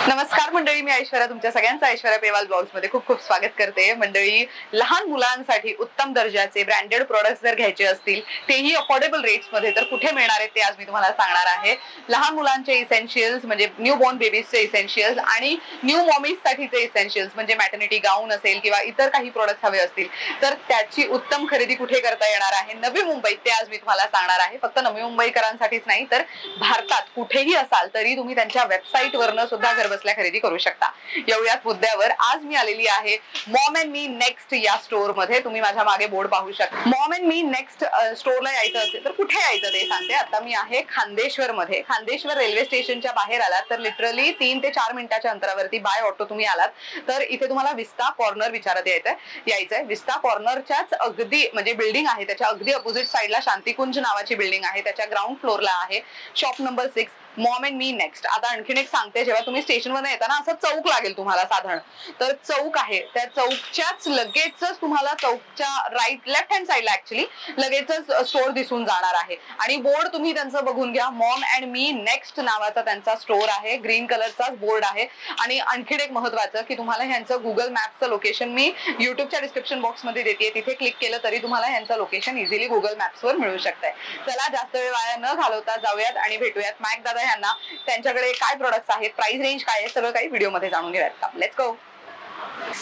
नमस्कार मंडळी, मी ऐश्वर्या तुमच्या सगळ्यांचं ऐश्वर्या पेवाल ब्लॉग्स मध्ये खूप खूप स्वागत करते. मंडळी, लहान मुलांसाठी उत्तम दर्जाचे ब्रँडेड प्रोडक्ट्स जर घ्यायचे असतील तेही अफोर्डेबल रेट्स मध्ये तर कुठे मिळणार आहेत ते आज मी तुम्हाला सांगणार आहे. लहान मुलांचे इसेन्शियल्स म्हणजे न्यू बॉर्न बेबीजचे इसेन्शियल्स आणि न्यू मॉमीज साठीचे इसेन्शियल्स म्हणजे मॅटर्निटी गाऊन असेल किंवा इतर काही प्रोडक्ट्स हवे असतील तर त्याची उत्तम खरेदी कुठे करता येणार आहे नवी मुंबईत ते आज मी तुम्हाला सांगणार आहे. फक्त नवी मुंबईकरांसाठीच नाही तर भारतात कुठेही असाल तरी तुम्ही त्यांच्या वेबसाईटवरनं सुद्धा घर बसल्या खरेदी करू शकता. येऊयात मुद्द्यावर. आज मी आलेली आहे मॉम अँड मी नेक्स्ट या स्टोर मध्ये. तुम्ही माझ्या मागे बोर्ड पाहू शकता. मॉम अँड मी नेक्स्ट स्टोरला यायचं असेल तर कुठे यायचं ते सांगते. आता मी आहे खांदेश्वर मध्ये. खांदेश्वर रेल्वे स्टेशनच्या बाहेर आलात तर लिटरली 3 ते 4 मिनिटाच्या अंतरावरती बाय ऑटो तुम्ही आलात तर इथे तुम्हाला विस्ता कॉर्नर विचारत यायचंय. विस्ता कॉर्नरच्याच अगदी म्हणजे बिल्डिंग आहे त्याच्या अगदी अपोजिट साईडला शांतिकुंज नावाची बिल्डिंग आहे. त्याच्या ग्राउंड फ्लोअरला आहे shop number 6 Maugham and me next. आता आणखीन एक सांगते, जेव्हा तुम्ही स्टेशनवर येताना असं चौक लागेल तुम्हाला साधारण, तर चौक आहे त्या चौकच्याच लगेचच तुम्हाला चौकच्या लेफ्ट हँड साईडला ऍक्च्युली लगेचच स्टोर दिसून जाणार आहे आणि बोर्ड तुम्ही त्यांचं बघून घ्या. मॉम अँड मी नेक्स्ट नावाचा त्यांचा स्टोर आहे. ग्रीन कलरचाच बोर्ड आहे. आणि आणखीन एक महत्वाचं की तुम्हाला ह्यांचं गुगल मॅपचं लोकेशन मी युट्यूबच्या डिस्क्रिप्शन बॉक्स मध्ये देते. तिथे क्लिक केलं तरी तुम्हाला ह्यांचं लोकेशन इझिली गुगल मॅप्सवर मिळू शकतंय. चला जास्त वेळ वाया न घालवता जाऊयात आणि भेटूयात मॅक दादा यांना. त्यांच्याकडे काय प्रोडक्ट्स आहेत, प्राइस रेंज काय आहे, सगळं काही व्हिडिओ मध्ये जाणून घेऊयात. Let's go.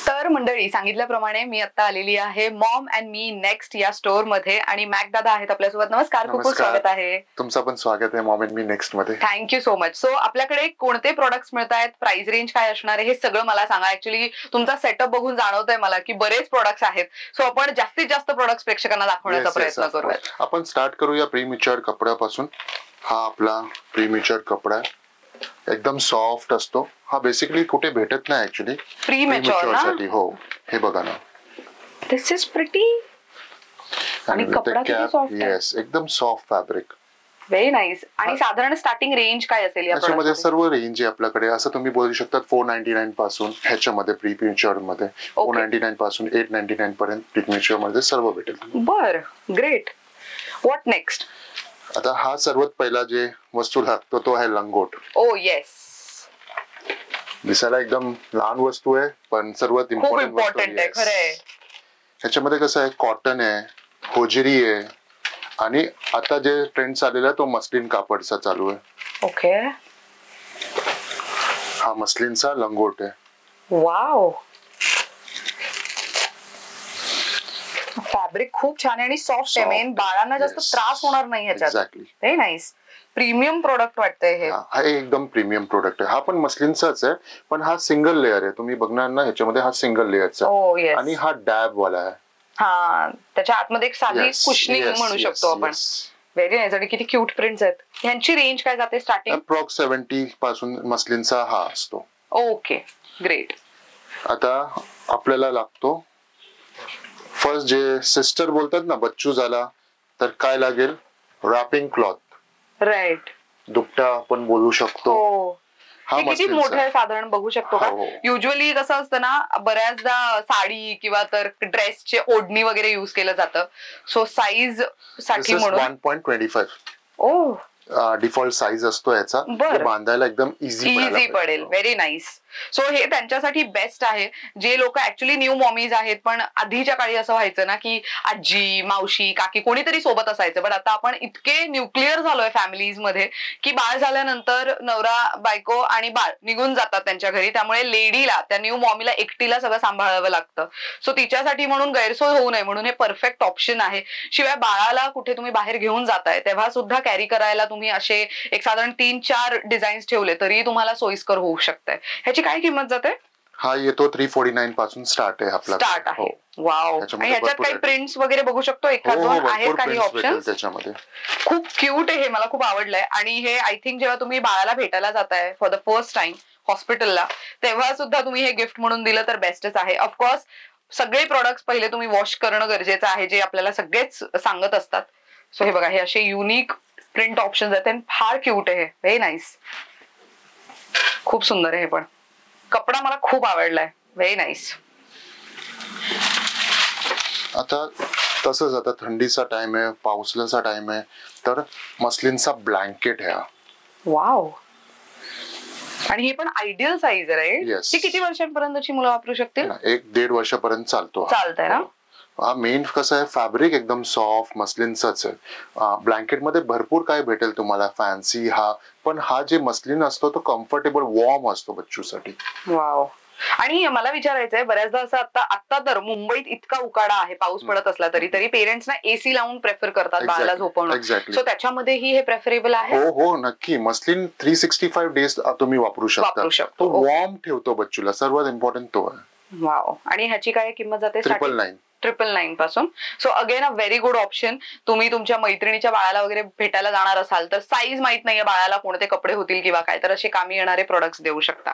तर मंडळी, सांगितल्याप्रमाणे मी आता आलेली आहे मॉम अँड मी नेक्स्ट या स्टोर मध्ये आणि मॅक दादा आहेत आपल्यासोबत. नमस्कार, खूप खूप स्वागत आहे. तुमचं पण स्वागत आहे मॉम अँड मी नेक्स्ट मध्ये. Thank you so much. सो आपल्याकडे कोणते प्रोडक्ट्स मिळत आहेत, प्राइस रेंज काय असणार आहे, हे सगळं मला सांगा. ऍक्च्युली तुमचा सेटअप बघून जाणवतंय मला की बरेच प्रोडक्ट्स आहेत. सो आपण जास्तीत जास्त प्रोडक्ट्स प्रेक्षकांना दाखवण्याचा प्रयत्न करूयात. आपण स्टार्ट करूया प्रीमिच्युअर कपड्यापासून. हा आपला प्रीमिच्युअर कपडा आहे, एकदम सॉफ्ट असतो. हा बेसिकली कुठे भेटत नाही ऍक्च्युली प्रीमिच्युअर साठी. हो, हे बघा ना, दिस इज प्रिटी. आणि कपडा किती सॉफ्ट आहे. येस, एकदम सॉफ्ट फॅब्रिक, व्हेरी नाईस. आणि साधारण स्टार्टिंग रेंज काय असेल याच्यामध्ये? सर्व रेंज आहे आपल्याकडे. असं तुम्ही बोलू शकता 499 पासून ह्याच्यामध्ये प्रीमिच्युअर मध्ये 499 पासून 899 पर्यंत प्रीमिच्युअर मध्ये सर्व भेटेल. बर, ग्रेट. What next? आता हा सर्वात पहिला जे वस्तू लागतो तो आहे लंगोट. ओ येस. दिसायला एकदम लहान वस्तू आहे पण सर्वात इम्पॉर्टंट आहे. खरंय. ह्याच्यामध्ये कसं आहे, कॉटन आहे, होजरी आहे आणि आता जे ट्रेंड चाललेला आहे तो मस्लिन कापडचा चालू आहे. ओके. हा मस्लिनचा लंगोट आहे. वाव, फॅब्रिक खूप छान आहे आणि सॉफ्ट आहे. मेन बाळांना जास्त त्रास होणार नाही ह्याच्यात. Very nice. प्रीमियम प्रोडक्ट वाटतंय हे. हा एकदम प्रीमियम प्रोडक्ट आहे. हा पण मस्लिनचाच आहे पण हा सिंगल लेअर आहे. तुम्ही बघणार ना ह्याच्यामध्ये हा सिंगल लेअरचा आणि हा डॅब वाला आहे. हा, त्याच्या आतमध्ये एक साधी कुशनिंग म्हणू शकतो आपण. Very nice. आणि किती क्यूट प्रिंट्स आहेत. ह्यांची रेंज काय जाते स्टार्टिंग? अप्रॉक्स 70 पासून मस्लिनचा हा असतो. Okay, great. आता आपल्याला लागतो फर्स्ट, जे सिस्टर बोलतात ना, बच्चू झाला तर काय लागेल? Wrapping cloth. राईट. दुपट्टा आपण बोलू शकतो. हा किती मोठं आहे साधारण बघू शकतो का? युजली कसं असतं ना, बऱ्याचदा साडी किंवा तर ड्रेसचे ओढणी वगैरे युज केलं जातं. सो साईज साठी म्हणून 1.25 ओ डिफॉल्ट साईज असतो याचा. बांधायला एकदम इझी पडेल. Very nice. सो हे त्यांच्यासाठी बेस्ट आहे जे लोक ऍक्च्युली न्यू मॉमीज आहेत. पण आधीच्या काळी असं व्हायचं ना की आजी, मावशी, काकी कोणीतरी सोबत असायचं. पण आता आपण इतके न्यूक्लिअर झालोय फॅमिलीज मध्ये की बाळ झाल्यानंतर नवरा, बायको आणि बाळ निघून जातात त्यांच्या घरी. त्यामुळे लेडीला, त्या न्यू मॉमीला एकटीला सगळं सांभाळावं लागतं. सो तिच्यासाठी म्हणून गैरसोय होऊ नये म्हणून हे परफेक्ट ऑप्शन आहे. शिवाय बाळाला कुठे तुम्ही बाहेर घेऊन जाताय तेव्हा सुद्धा कॅरी करायला तुम्ही असे एक साधारण 3-4 डिझाईन्स ठेवले तरी तुम्हाला सोयीस्कर होऊ शकतंय. ह्याची काय किंमत जाते? हा येतो 349 पासून स्टार्ट आहे आपला. स्टार्ट आहे. वाव. आणि ह्याच्यात काही प्रिंट्स वगैरे बघू शकतो? एखाद दोन आहेत काही ऑप्शन्स त्याच्यामध्ये. खूप क्यूट आहे हे, मला खूप आवडलंय. आणि हे आय थिंक जेव्हा तुम्ही बाळाला भेटायला जाताय फॉर द फर्स्ट टाइम हॉस्पिटलला तेव्हा सुद्धा तुम्ही हे गिफ्ट म्हणून दिलं तर बेस्टच आहे. ऑफकोर्स सगळे प्रोडक्ट्स पहिले तुम्ही वॉश करणं गरजेचं आहे, जे आपल्याला सगळेच सांगत असतात. सो हे बघा, हे असे युनिक प्रिंट ऑप्शन्स आहेत. फार क्यूट आहे. Very nice. खूप सुंदर आहे हे पण. कपडा मला खूप आवडलाय. Very nice. आता तसंच आता थंडीचा टाइम आहे, पावसाचा टाइम आहे, तर मस्लिनचा ब्लँकेट आहे. वाव. आणि हे पण आयडियल साईज आहे. Yes. ही किती वर्षांपर्यंतची मुलं वापरू शकतील? 1-1.5 वर्षापर्यंत चालतो. चालतंय ना? हा मेन कसं आहे, फॅब्रिक एकदम सॉफ्ट मस्लिनचाच आहे. ब्लँकेट मध्ये भरपूर काय भेटेल तुम्हाला फॅन्सी, पण हा जे मस्लिन असतो तो कम्फर्टेबल वॉर्म असतो बच्चूसाठी. वाव. आणि मला विचारायचंय, बऱ्याचदा असं आता तर मुंबईत इतका उकाडा आहे, पाऊस पडत असला तरी पेरेंट्स ना एसी लावून प्रेफर करतात बाळाला झोपवणं. एक्झॅक्टली. सो त्याच्यामध्येही हे प्रेफरेबल आहे? हो नक्की. मस्लिन 365 डेज तुम्ही वापरू शकता. तो वॉर्म ठेवतो बच्चूला, सर्वात इम्पॉर्टंट तो आहे. वाव. आणि ह्याची काय किंमत जाते? 999. 999 पासून. So again a very good option. तुम्ही तुमच्या मैत्रिणीच्या बाळाला वगैरे भेटायला जाणार असाल तर साईज माहित नाहीये बाळाला कोणते कपडे होतील किंवा काय, तर असे कामी येणारे प्रोडक्ट्स देऊ शकता.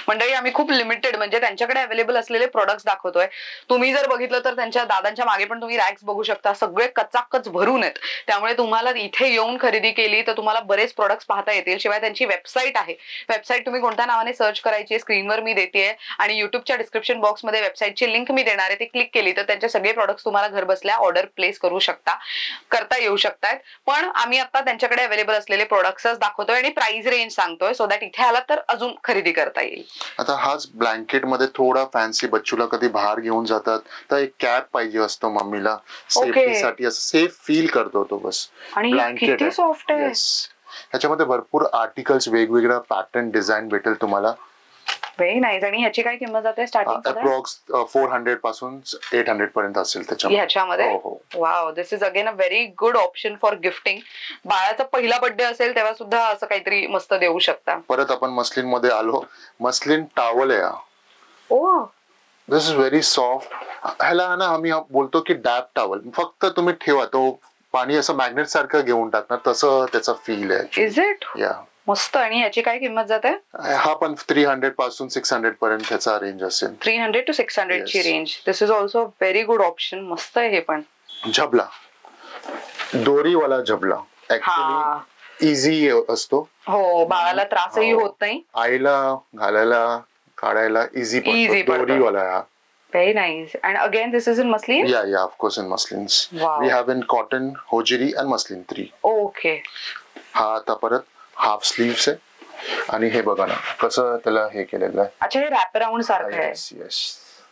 मंडळी आम्ही खूप लिमिटेड म्हणजे त्यांच्याकडे अवेलेबल असलेले प्रोडक्ट्स दाखवतोय. तुम्ही जर बघितलं तर त्यांच्या दादांच्या मागे पण तुम्ही रॅक्स बघू शकता, सगळे कचाकच भरून आहेत. त्यामुळे तुम्हाला इथे येऊन खरेदी केली तर तुम्हाला बरेच प्रोडक्ट्स पाहता येतील. शिवाय त्यांची वेबसाईट आहे. वेबसाईट तुम्ही कोणत्या नावाने सर्च करायची स्क्रीनवर मी देतेय आणि युट्यूबच्या डिस्क्रिप्शन बॉक्समध्ये वेबसाईटची लिंक मी देणार आहे. ते क्लिक केली तर त्यांच्या सगळे प्रोडक्ट्स तुम्हाला घर बसल्या ऑर्डर प्लेस करता येऊ शकतात. पण आम्ही आता त्यांच्याकडे अवेलेबल असलेले प्रोडक्ट्स दाखवतोय आणि प्राइस रेंज सांगतोय, सो दॅट इथे आला तर अजून खरेदी करता येईल. आता हाच ब्लँकेट मध्ये थोडा फॅन्सी, बच्चूला कधी बाहेर घेऊन जातात तर एक कॅप पाहिजे असतो मम्मीला सेफ्टीसाठी, असं सेफ फील करतो तो बस. आणि किती सॉफ्ट आहे. ह्याच्यामध्ये भरपूर आर्टिकल्स, वेगवेगळ्या पॅटर्न डिझाईन भेटेल तुम्हाला. Very nice. आणि ह्याची काय किंमत जाते स्टार्टिंग? अप्रॉक्स 400 पासून 800 पर्यंत असेल ह्याच्यामध्ये. Wow. This is again a very good option for gifting. बाळाचा पहिला बर्थडे असेल तेव्हा सुद्धा असं काहीतरी मस्त देऊ शकता. परत आपण मस्लिन मध्ये आलो. मस्लिन टॉवल आहे. ओ, दिस इज व्हेरी सॉफ्ट. ह्याला ना आम्ही बोलतो की डॅप टॉवल. फक्त तुम्ही ठेवा, तो पाणी असं मॅग्नेट सारखं घेऊन टाकणार, तसं त्याचा फील आहे. Is it? या मस्त. आणि ह्याची काय किंमत जाते? हा पण 300 पासून 600 पर्यंत ह्याचा रेंज असेल. 300 to 600 ची range. This is also very good option. मस्त आहे हे पण. झबला, दोरीवाला झबला ऍक्च्युली इझी असतो. हो, बाळाला त्रासही होत नाही. आईला घालायला काढायला इझी पडतो. दोरीवाला. Very nice. And again, this is in muslin? Yeah, of course in muslins. Wow. We have in cotton, hojiri and muslin 3. Okay. हा आता परत हाफ स्लीव्स आहे. आणि हे बघा ना कसं त्याला हे केलेलं आहे. अच्छा, हे रॅप राऊंड सारखं आहे. येस.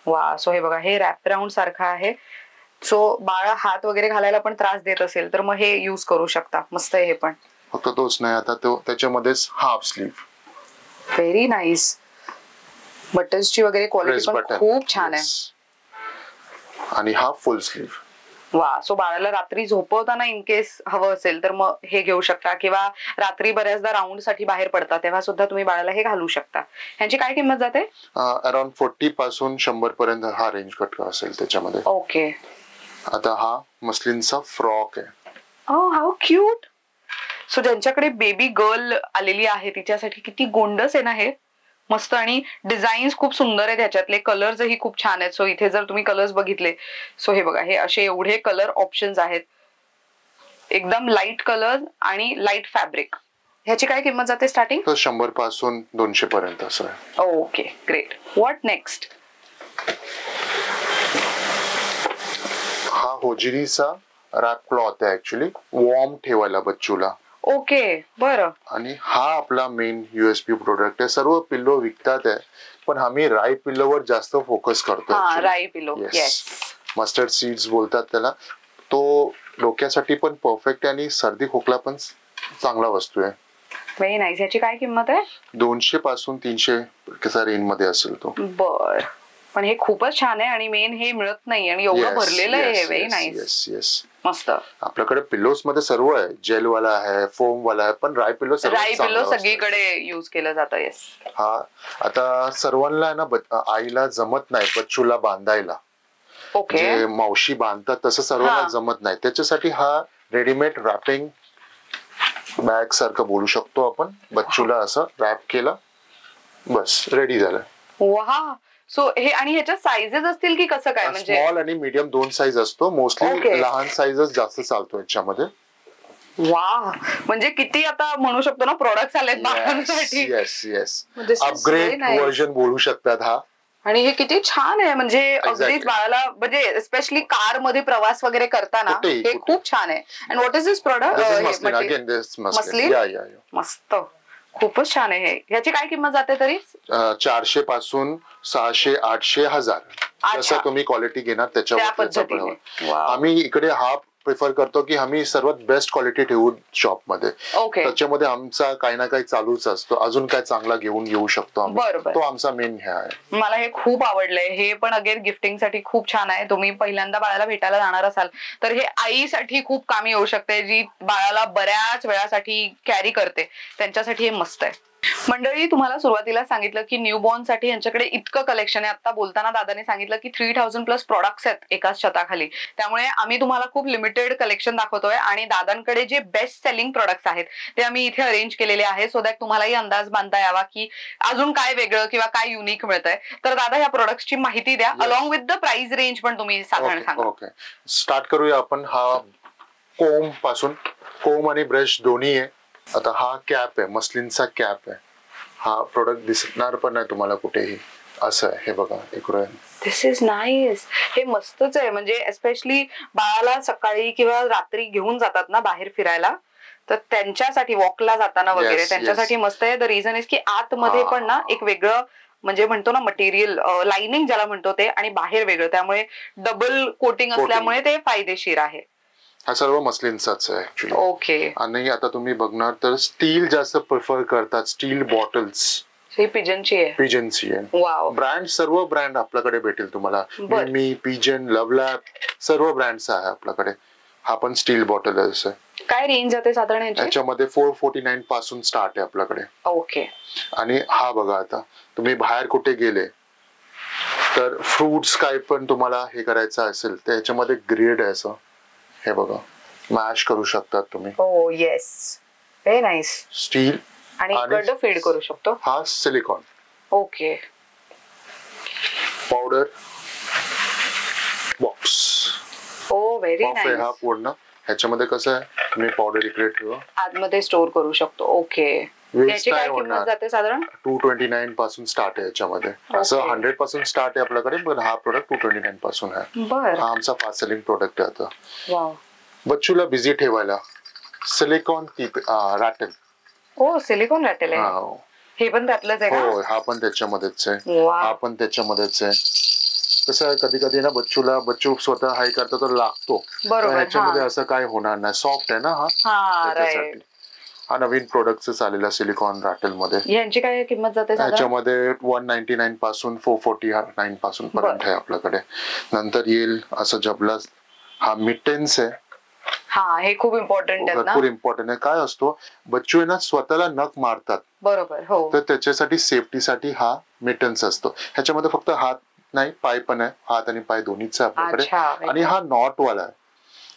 वा. सो हे बघा, हे रॅप राऊंड सारखं आहे. सो बाळ हात वगैरे घालायला पण त्रास देत असेल तर मग हे युज करू शकता. मस्त आहे हे पण. फक्त तोच नाही, आता तो त्याच्यामध्येच हाफ स्लीव्ह. Very nice. बटन्सची वगैरे क्वालिटी पण खूप छान आहे. आणि हा फुल स्लीव्ह. वा. सो बाळाला रात्री झोपवताना इन केस हवं असेल तर मग हे घेऊ शकता, किंवा रात्री बऱ्याचदा राऊंड साठी बाहेर पडता तेव्हा सुद्धा तुम्ही बाळाला हे घालू शकता. ह्यांची काय किंमत जाते? अराउंड 40 पासून 100 पर्यंत हा रेंज कट असेल त्याच्यामध्ये. ओके. आता हा मस्लिनचा फ्रॉक आहे. ओह, हाऊ क्यूट. सो ज्यांच्याकडे बेबी गर्ल आलेली आहे तिच्यासाठी किती गोंडस आहे ना हे. मस्त. आणि डिझाईन्स खूप सुंदर आहेत ह्याच्यातले. कलर्सही खूप छान आहेत. सो इथे जर तुम्ही कलर्स बघितले, सो हे बघा, हे असे एवढे कलर ऑप्शन्स आहेत. एकदम लाईट कलर आणि लाईट फॅब्रिक. ह्याची काय किंमत जाते स्टार्टिंग? 100 पासून 200 पर्यंत असं आहे. Okay, great. What next? हा होजिरीचा रॅप क्लॉथ आहे ऍक्च्युली, वॉर्म ठेवायला बच्चूला. ओके, बरं. आणि हा आपला मेन यूएसपी प्रोडक्ट आहे. सर्व पिल्लो विकतात आहे, पण आम्ही राई पिल्लोवर जास्त फोकस करतो. राई पिल्लो. मस्टर्ड सीड्स बोलतात त्याला. तो डोक्यासाठी पण परफेक्ट आहे आणि सर्दी खोकला पण चांगला वस्तू आहे. Very nice. याची काय किंमत आहे? 200 पासून 300 रेंज मध्ये असेल तो. बर. पण हे खूपच छान आहे आणि मेन हे मिळत नाही आणि एवढं भरलेलं आहे. Very nice. येस. मस्त. आपल्याकडे पिल्लोज मध्ये सर्व आहे. जेल वाला आहे, फोम वाला आहे, पण राय पिल्लो सगळीकडे युज केलं जातं. येस. हा आता सर्वांना आहे ना, आईला जमत नाही बच्चूला बांधायला. ओके. जे मावशी बांधतात तसं सर्वांना जमत नाही. त्याच्यासाठी हा रेडीमेड रॅपिंग बॅग सारखं बोलू शकतो आपण. बच्चूला असं रॅप केलं, बस रेडी झालं. वाह. सो हे आणि ह्याच्या साइजेस असतील की कसं काय? म्हणजे स्मॉल आणि मीडियम 2 साईज असतो. मोस्टली लहान साईजच जास्त चालतो याच्यामध्ये. वाह. म्हणजे किती आता म्हणू शकतो ना प्रोडक्ट्स आलेत बाळांसाठी. येस. अपग्रेड व्हर्जन बोलू शकतात हा. आणि हे किती छान आहे. म्हणजे अगदीच बाळाला, म्हणजे स्पेशली कार मध्ये प्रवास वगैरे करताना हे खूप छान आहे. And what is this product? Muslin. मस्त. खूपच छान आहे. ह्याची काय किंमत जाते तरी? 400 पासून 600, 800, 1000 जसं तुम्ही क्वालिटी घेणार त्याच्यावर. आम्ही इकडे हा प्रिफर करतो की आम्ही सर्वात बेस्ट क्वालिटी ठेवू शॉप मध्ये. त्याच्यामध्ये आमचा काही ना काही चालूच असतो, अजून काय चांगला घेऊन येऊ शकतो. तो आमचा मेन हे आहे. मला हे खूप आवडलंय. हे पण अगेन गिफ्टिंग साठी खूप छान आहे. तुम्ही पहिल्यांदा बाळाला भेटायला जाणार असाल तर हे आईसाठी खूप कामी येऊ शकते, जी बाळाला बऱ्याच वेळासाठी कॅरी करते, त्यांच्यासाठी हे मस्त आहे. मंडळी, तुम्हाला सुरुवातीला सांगितलं की न्यूबॉर्न साठी यांच्याकडे इतकं कलेक्शन आहे. आता बोलताना दादाने सांगितलं की 3000+ प्रोडक्ट्स आहेत एकाच छताखाली. त्यामुळे आम्ही तुम्हाला खूप लिमिटेड कलेक्शन दाखवतोय आणि दादांकडे जे बेस्ट सेलिंग प्रोडक्ट्स आहेत ते आम्ही इथे अरेंज केलेले आहे, सो दॅट तुम्हालाही अंदाज बांधता यावा की अजून काय वेगळं किंवा काय युनिक मिळतंय. तर दादा, ह्या प्रोडक्ट्सची माहिती द्या, along with the price range पण तुम्ही साधारण सांगा. ओके, स्टार्ट करूया आपण. हा कोम पासून, कोम आणि ब्रश दोन्ही आहे. आता हा कॅप आहे, मस्लिनचा कॅप आहे. हा प्रोडक्ट दिसणार पण नाही तुम्हाला कुठेही, असं आहे. हे बघा इकडे. दिस इज नाईस. हे मस्तच आहे. म्हणजे एस्पेशली बाळाला सकाळी किंवा रात्री घेऊन जातात ना बाहेर फिरायला, तर त्यांच्यासाठी वॉकला जाताना वगैरे त्यांच्यासाठी मस्त आहे. द रिझन इज की आतमध्ये पण ना एक वेगळं म्हणजे म्हणतो ना मटेरियल, लाइनिंग ज्याला म्हणतो ते, आणि बाहेर वेगळं, त्यामुळे डबल कोटिंग असल्यामुळे ते फायदेशीर आहे. हा सर्व मस्लिनचाच आहे ऍक्च्युली. ओके. आणि आता तुम्ही बघणार तर स्टील जास्त प्रिफर करतात, स्टील बॉटल्स. ही पिजनची आहे. पिजनची आहे. ब्रँड, सर्व ब्रँड आपल्याकडे भेटेल तुम्हाला. मी, पिजन, लवलॅब, सर्व ब्रँड्स आहे आपल्याकडे. हा पण स्टील बॉटल आहे. काय रेंज जाते साधारण याच्यामध्ये 449 पासून स्टार्ट आहे आपल्याकडे. ओके. आणि हा बघा, आता तुम्ही बाहेर कुठे गेले तर फ्रुट्स काय पण तुम्हाला हे करायचं असेल तर याच्यामध्ये ग्रेड आहे असं. हे बघा, मॅश करू शकतात तुम्ही. Oh yes, very nice. Steel आणि इकडं फीड करू शकतो. हा silicone. Okay. Powder box. Oh very nice. हा पूर्ण ह्याच्यामध्ये कसं आहे, तुम्ही पावडर इकडे ठेवा, आतमध्ये स्टोर करू शकतो. ओके. याची काय किंमत जाते साधारण? 229 पासून स्टार्ट आहे याच्यामध्ये. असं 100 पासून स्टार्ट आहे आपल्याकडे, पण हा प्रोडक्ट 229 पासून आहे. हा आमचा फास्ट सेलिंग प्रोडक्ट आहे. आता वाव. बच्चूला बिझी ठेवायला सिलिकॉन रॅटल. ओ, सिलिकॉन रॅटल आहे. हे पण त्यातलंच आहे का? हो, हा पण त्याच्यामध्येच आहे. हा पण त्याच्यामध्येच आहे. कसं आहे, कधी कधी ना बच्चू स्वतः हाय करतो तर लागतो. ह्याच्यामध्ये असं काय होणार नाही, सॉफ्ट आहे ना हा. त्याच्यासाठी हा नवीन प्रोडक्ट आलेला सिलिकॉन रॅटल मध्ये. यांची काय किंमत जाते? याच्यामध्ये 199 पासून 449 पासून पर्यंत आहे आपल्याकडे. नंतर येईल असं जबला. हा मिटेन्स आहे. हा, हे खूप इम्पॉर्टंट आहे ना. भरपूर इम्पॉर्टंट आहे. काय असतो, बच्चू आहे ना स्वतःला नख मारतात. बरोबर. हो. तर त्याच्यासाठी सेफ्टीसाठी हा मिटन्स असतो. ह्याच्यामध्ये फक्त हात नाही, पाय पण आहे. हात आणि पाय दोन्हीच आहे आपल्याकडे. आणि हा नॉट वाला आहे.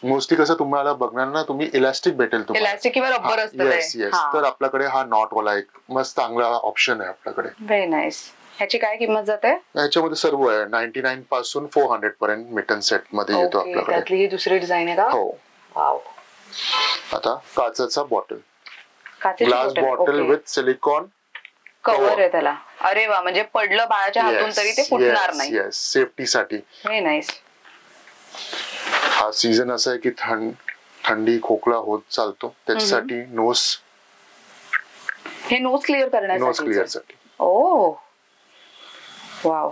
मोस्टली कसं तुम्हाला बघणार ना, तुम्ही इलास्टिक भेटेल तुम्हाला. इलास्टिक किंवा रबर असतं. येस. तर आपल्याकडे हा नॉट वाला एक मस्त चांगला ऑप्शन आहे आपल्याकडे. Very nice. ह्याची काय किंमत जाते? याच्यामध्ये सर्व आहे. 99 पासून 400 पर्यंत मिटन सेट मध्ये येतो आपल्याकडे. त्यातली ही दुसरी डिझाइन आहे का? हो. वाव. आता काचेचा bottle, glass bottle with silicon cover आहे त्याला. अरे वा, म्हणजे पडलं बाळाच्या हातून तरी ते फुटणार नाही. येस, सेफ्टी साठी. Very nice. हा सीझन असा आहे की थंडी खोकला होत चालतो, त्याच्यासाठी नोज. हे नोज क्लिअर करण्यासाठी. नोज क्लिअर साठी. ओ वाव.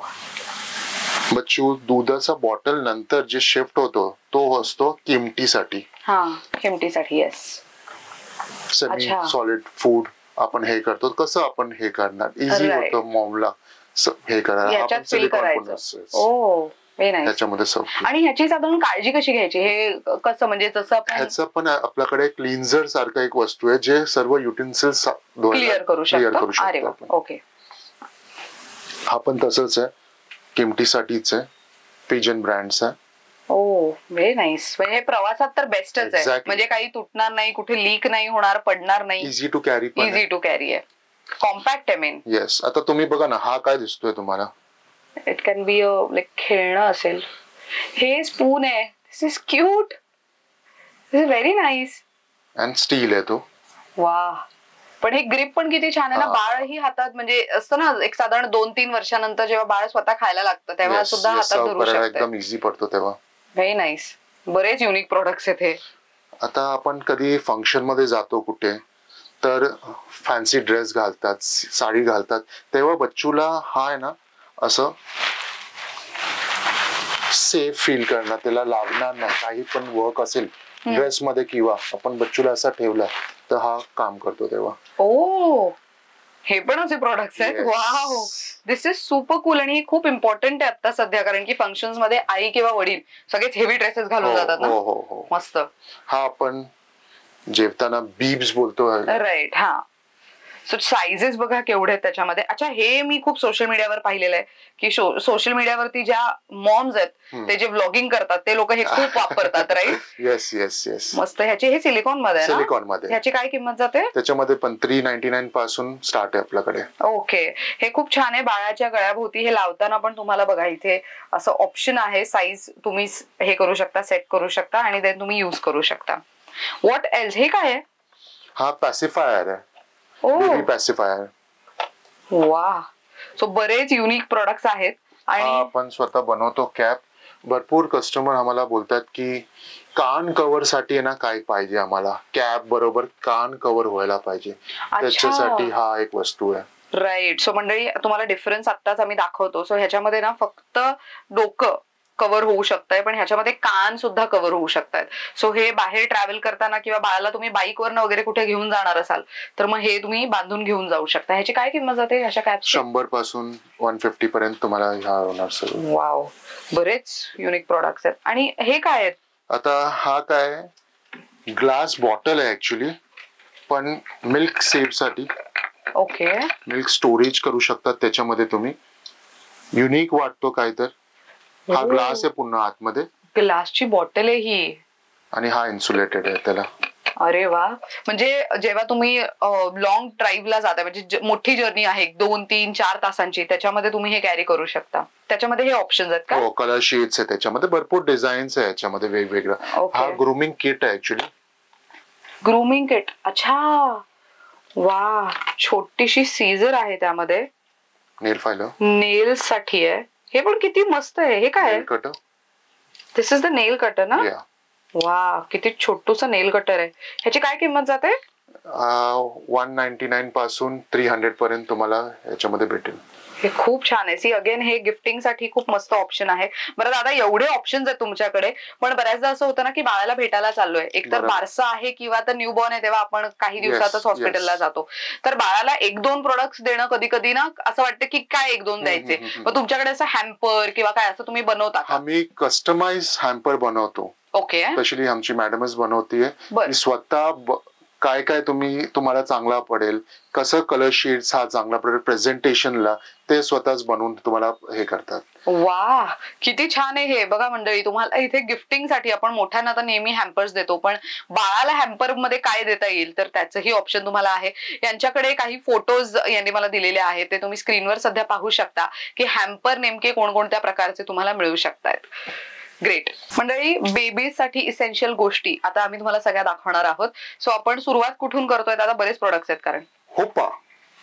बच्चू दुधाचा बॉटल नंतर जे शिफ्ट होतो तो असतो किमटीसाठी. हा, किमटीसाठी. येस. सेमी सॉलिड फूड आपण हे करतो. कसं आपण हे करणार, इझी होतं मॉमला हे करायला. आपण सिलिकॉन. ओ त्याच्यामध्ये सब. आणि ह्याची साधारण काळजी कशी घ्यायची? हे कसं, म्हणजे जसं ह्याचं पण आपल्याकडे क्लिन्झर सारखं एक वस्तू आहे जे सर्व युटेन्सिल्स क्लिअर करू शकतो. ओके. हा पण तसंच आहे, किमटीसाठीच आहे. पिजन ब्रँड्स आहे. Oh very nice. म्हणजे प्रवासात तर बेस्टच आहे. म्हणजे काही तुटणार नाही, कुठे लीक नाही होणार, पडणार नाही. Easy to carry. Easy to carry आहे. कॉम्पॅक्ट आहे मेन. येस. आता तुम्ही बघा ना, हा काय दिसतोय तुम्हाला? इट कॅन बी लाईक खेळणं असेल. हे स्पून आहे. This is cute. This is very nice. And steel आहे तो. वा. पण हे ग्रिप पण किती छान आहे ना. बाळही हातात, म्हणजे असतं ना एक साधारण 2-3 वर्षानंतर जेव्हा बाळ स्वतः खायला लागतं तेव्हा सुद्धा हातात धरू शकते. एकदम इझी पडतो तेव्हा. Very nice. बरेच युनिक प्रोडक्ट्स आहेत हे. आता आपण कधी फंक्शन मध्ये जातो कुठे, तर फॅन्सी ड्रेस घालतात, साडी घालतात, तेव्हा बच्चूला हा आहे ना असं सेफ फील करणार, त्याला लागणार नाही. काही पण वर्क असेल ड्रेस मध्ये किंवा आपण बच्चूला असा ठेवला तर हा काम करतो तेव्हा. ओ, हे पण असे प्रोडक्ट्स आहेत. Wow, this is super cool. आणि हे खूप इम्पॉर्टंट आहे आता सध्या, कारण की फंक्शन्स मध्ये आई किंवा वडील सगळेच हेवी ड्रेसेस घालून जातात ना. हो. मस्त. हा आपण जेवताना बीब्स बोलतो. राईट. हा. सो साइजेस बघा केवढे आहेत त्याच्यामध्ये. अच्छा, हे मी खूप सोशल मीडियावर पाहिलेलं आहे की सोशल मीडियावरती ज्या मॉम्स आहेत ते जे व्लॉगिंग करतात ते लोक हे खूप वापरतात. राईट. येस. मस्त. ह्याची हे सिलिकॉन मध्ये आहे ना? सिलिकॉन मध्ये. ह्याची काय किंमत जाते? त्याच्यामध्ये पण 399 पासून स्टार्ट आहे आपल्याकडे. ओके. हे खूप छान आहे. बाळाच्या गळ्याभोवती हे लावताना पण तुम्हाला बघा इथे असं ऑप्शन आहे. साईज तुम्ही हे करू शकता, सेट करू शकता आणि देन तुम्ही युज करू शकता. What else? हे काय आहे? हा पॅसिफायर आहे. बेबी पॅसिफायर. वा. सो बरेच युनिक प्रोडक्ट्स आहेत. आणि आपण स्वतः बनवतो कॅप. भरपूर कस्टमर आम्हाला बोलतात की कान कव्हर साठी ना काय पाहिजे आम्हाला, कॅप बरोबर कान कव्हर व्हायला पाहिजे, त्याच्यासाठी हा एक वस्तू आहे. राईट. सो मंडळी, तुम्हाला डिफरन्स आत्ताच आम्ही दाखवतो. सो ह्याच्यामध्ये ना फक्त डोकं कव्हर होऊ शकतंय, पण ह्याच्यामध्ये कान सुद्धा कव्हर होऊ शकतात. सो हे बाहेर ट्रॅव्हल करताना किंवा बाळाला तुम्ही बाईकवरनं वगैरे कुठे घेऊन जाणार असाल तर मग हे तुम्ही बांधून घेऊन जाऊ शकता. ह्याची काय किंमत जाते अशा कॅप? 100 पासून 150 पर्यंत तुम्हाला ह्या होणार सर. वाव, बरेच युनिक प्रोडक्ट्स आहेत. आणि हे काय आहेत? आता हा काय ग्लास बॉटल आहे ऍक्च्युली, पण मिल्क सेव साठी. ओके. मिल्क स्टोरेज करू शकतात त्याच्यामध्ये तुम्ही. युनिक वाटतो काय तर. हा ग्लास आहे पूर्ण आतमध्ये. ग्लासची बॉटल आहे ही. आणि हा इन्सुलेटेड आहे त्याला. अरे वा. म्हणजे जेव्हा तुम्ही लॉंग ड्राईव्हला जाता, म्हणजे मोठी जर्नी आहे 2, 3, 4 तासांची, त्याच्यामध्ये तुम्ही हे कॅरी करू शकता. त्याच्यामध्ये हे ऑप्शन्स आहेत का? हो, कलर शेड्स आहे त्याच्यामध्ये, भरपूर डिझाईन्स आहे याच्यामध्ये वेगवेगळं. हा ग्रूमिंग किट आहे ऍक्च्युली. Grooming kit. अच्छा. वा. छोटीशी सीझर आहे त्यामध्ये. नेल फायलर. नेल्स साठी आहे. हे पण किती मस्त आहे. हे काय आहे? Nail cutter. This is the nail cutter ना? वा, किती छोटूसा नेल कटर आहे. ह्याची काय किंमत जाते? 199 पासून 300 पर्यंत तुम्हाला याच्यामध्ये भेटेल. हे खूप छान आहे. सी अगेन, हे गिफ्टिंग साठी खूप मस्त ऑप्शन आहे. बरं दादा, एवढे ऑप्शन्स आहेत तुमच्याकडे, पण बऱ्याचदा असं होतं ना की बाळाला भेटायला चाललोय, एकतर बारसं आहे किंवा तर न्यूबॉर्न आहे, तेव्हा आपण काही दिवसातच हॉस्पिटलला जातो, तर बाळाला 1-2 प्रोडक्ट्स देणं कधी कधी ना असं वाटतं की काय 1-2 द्यायचे. मग तुमच्याकडे असं हॅम्पर किंवा काय असं तुम्ही बनवता का? आम्ही कस्टमाइज हॅम्पर बनवतो. ओके. स्पेशली आमची मॅडमच बनवतीये. स्वतः काय काय तुम्हाला चांगला पडेल, कसं कलर शेड्स हा चांगला पडेल प्रेझेंटेशनला, ते स्वतःच बनवून तुम्हाला हे करतात. वा, किती छान आहे हे. बघा मंडळी, तुम्हाला इथे गिफ्टिंग साठी आपण मोठ्यांना तर नेहमी हॅम्पर्स देतो, पण बाळाला हॅम्पर मध्ये काय देता येईल तर त्याचंही ऑप्शन तुम्हाला आहे. यांच्याकडे काही फोटोज यांनी मला दिलेले आहेत, ते तुम्ही स्क्रीनवर सध्या पाहू शकता की हॅम्पर नेमके कोणकोणत्या प्रकारचे तुम्हाला मिळू शकतात. ग्रेट. मंडळी, बेबीसाठी इसेन्शियल गोष्टी आता आम्ही तुम्हाला सगळ्या दाखवणार आहोत. सो आपण सुरुवात कुठून करतोय? आता बरेच प्रोडक्ट्स आहेत कारण. होपा.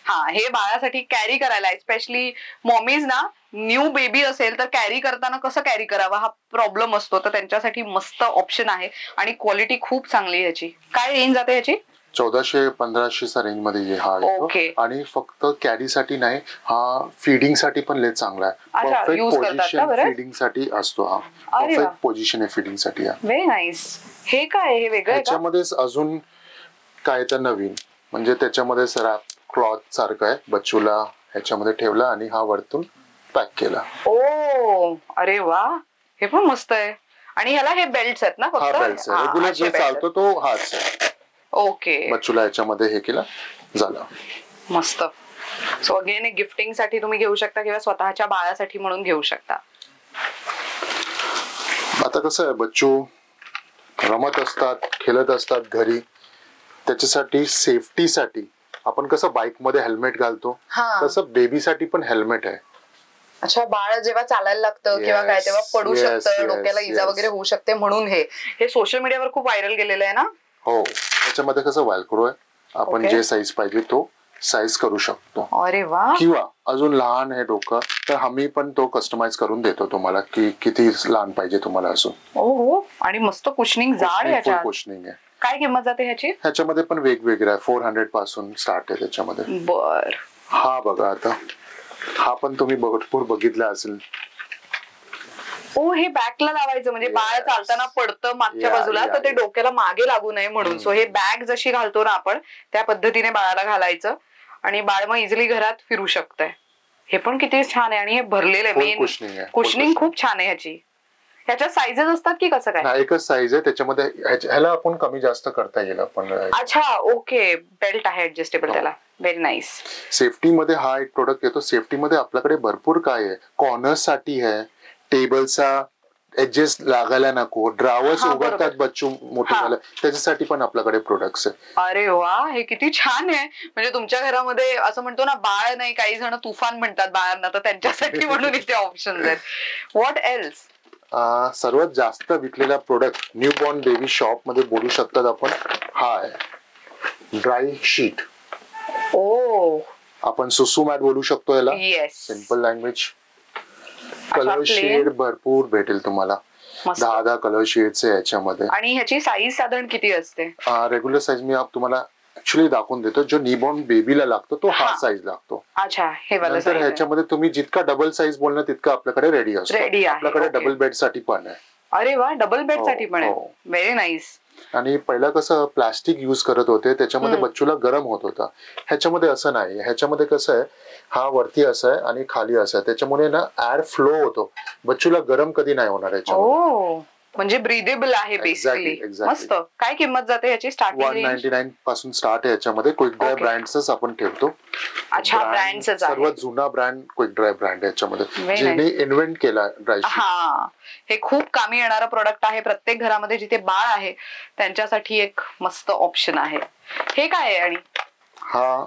हा, हे बाळासाठी कॅरी करायला, स्पेशली मॉमीज ना, न्यू बेबी असेल तर कॅरी करताना कसं कॅरी करावा हा प्रॉब्लेम असतो, तर त्यांच्यासाठी मस्त ऑप्शन आहे. आणि क्वालिटी खूप चांगली आहे याची. काय रेंज जाते याची? 1400-1500 रेंज मध्ये हा येतो. आणि फक्त कॅरी साठी नाही, हा फीडिंग साठी पण लय चांगला आहे. परफेक्ट पोझिशन फीडिंग साठी असतो हा. परफेक्ट पोझिशन आहे फीडिंग साठी. Very nice. हे काय, हे वेगळं आहे का? त्याच्यामध्येच अजून काय तर नवीन, म्हणजे त्याच्यामध्ये क्लॉथ सारखं आहे. बच्चूला ह्याच्यामध्ये ठेवला आणि हा वरतून पॅक केला. ओ, अरे वा, हे पण मस्त आहे. आणि ह्याला हे बेल्ट्स आहेत ना? हा बेल्ट्स आहे. रेग्युलर जो चालतो तो हाच आहे. ओके. बच्चूला याच्यामध्ये हे केलं, झालं. मस्त. सो अगेन, गिफ्टिंग साठी तुम्ही घेऊ शकता किंवा स्वतःच्या बाळासाठी म्हणून घेऊ शकता. आता कसं आहे, बच्चू रमत असतात, खेळत असतात घरी, त्याच्यासाठी सेफ्टीसाठी आपण कसं बाईक मध्ये हेल्मेट घालतो, तसं बेबीसाठी पण हेल्मेट आहे. अच्छा, बाळ जेव्हा चालायला लागतं किंवा काय तेव्हा पडू शकतं, डोक्याला इजा वगैरे होऊ शकते, म्हणून हे सोशल मीडियावर खूप व्हायरल गेलेलं आहे ना? हो. त्याच्यामध्ये कसं वेल्क्रो आहे, आपण जे साईज पाहिजे तो साईज करू शकतो. अरे वा. किंवा अजून लहान आहे डोकं तर आम्ही पण तो कस्टमाइज करून देतो तुम्हाला की किती लहान पाहिजे तुम्हाला असून. हो. आणि मस्त कुशनिंग जाड आहे, कुशनिंग आहे. काय किंमत जाते ह्याची? ह्याच्यामध्ये पण वेगवेगळ्या 400 पासून स्टार्ट आहे त्याच्यामध्ये. बर. हा बघा आता, हा पण तुम्ही भरपूर बघितला असेल. ओ, हे बॅकला लावायचं म्हणजे बाळ चालताना पडतं मागच्या बाजूला, तर ते डोक्याला मागे लागू नये म्हणून. सो हे बॅग जशी घालतो ना आपण त्या पद्धतीने बाळाला घालायचं आणि बाळ मग इझिली घरात फिरू शकतंय. हे पण किती छान आहे आणि हे भरलेलं आहे. मेन कुशनिंग खूप छान आहे ह्याची. ह्याच्यात साईजेस असतात की कसं काय? एकच साईज आहे त्याच्यामध्ये, ह्याला आपण कमी जास्त करता येईल आपण. अच्छा, ओके. बेल्ट आहे ऍडजस्टेबल त्याला. Very nice. सेफ्टी मध्ये हा एक प्रोडक्ट येतो. सेफ्टी मध्ये आपल्याकडे भरपूर काय आहे, कॉर्नर्स साठी आहे, टेबलचा एजेस लागायला नको, ड्रावर्स उघडतात बच्चू मोठे झालं त्याच्यासाठी पण आपल्याकडे प्रोडक्ट्स आहे. अरे वा, हे किती छान आहे. म्हणजे तुमच्या घरामध्ये असं म्हणतो ना, बाळ नाही, काही जण तुफान म्हणतात बाळांना, तर त्यांच्यासाठी म्हणून इथे ऑप्शन्स आहेत. What else? सर्वात जास्त विकलेला प्रोडक्ट न्यूबॉर्न बेबी शॉप मध्ये बोलू शकतात आपण, हा आहे ड्राय शीट. ओ, आपण सुसू मॅट बोलू शकतो याला. Simple language. कलर शेड भरपूर भेटेल तुम्हाला. 10 कलर शेड्स आहे याच्यामध्ये. आणि ह्याची साईज साधारण किती असते? रेग्युलर साईज मी तुम्हाला ऍक्च्युअली दाखवून देतो. जो न्यूबॉर्न बेबीला लागतो तो हा साईज लागतो. अच्छा, हे वाला नंतर ह्याच्यामध्ये तुम्ही जितका डबल साईज बोलणार तितका आपल्याकडे रेडी असतो. आपल्याकडे डबल बेड साठी पण आहे. अरे वा, डबल बेड साठी पण आहे. Very nice. आणि पहिला कसं प्लास्टिक युज करत होते त्याच्यामध्ये बच्चूला गरम होत होता. ह्याच्यामध्ये असं नाही. ह्याच्यामध्ये कसं आहे, हा वरती असं आहे आणि खाली असं आहे, त्याच्यामुळे ना एअर फ्लो होतो, बच्चूला गरम कधी नाही होणार याच्यामध्ये. म्हणजे ब्रीदेबल आहे बेसिकली. मस्त. काय किंमत जाते याची? स्टार्टिंग 199 पासून स्टार्ट आहे याच्यामध्ये. क्विक ड्राय ब्रँड्सच आपण ठेवतो. अच्छा, ब्रँड्स सर्वात जुना ब्रँड क्विक ड्राय ब्रँड याच्यामध्ये, ज्यांनी इन्व्हेंट केला ड्राय शीट. हा, हे खूप कामी येणारं प्रोडक्ट आहे. प्रत्येक घरामध्ये जिथे बाळ आहे त्यांच्यासाठी एक मस्त ऑप्शन आहे. हे काय आहे? आणि हा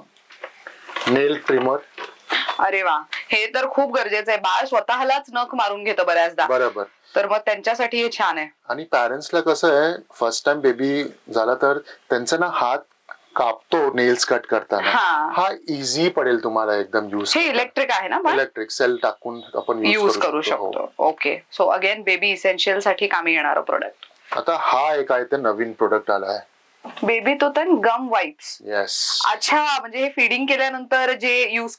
नेल ट्रिमर. अरे वा, हे तर खूप गरजेचं आहे. बाळ स्वतःलाच नख मारून घेतं बऱ्याचदा. बरोबर. तर मग त्यांच्यासाठी हे छान आहे. आणि पॅरेंट्सला कसं आहे, फर्स्ट टाइम बेबी झाला तर त्यांचा ना हात कापतो नेल्स कट करताना, हा इझी पडेल तुम्हाला एकदम यूज. हे इलेक्ट्रिक आहे ना? इलेक्ट्रिक सेल टाकून आपण यूज करू शकतो. Okay. So again baby essential साठी कामी येणारं प्रोडक्ट. आता हा एक आहे ते नवीन प्रोडक्ट आलाय, बेबी तोतन गम वाईप्स. येस. अच्छा, म्हणजे हे फीडिंग केल्यानंतर जे युज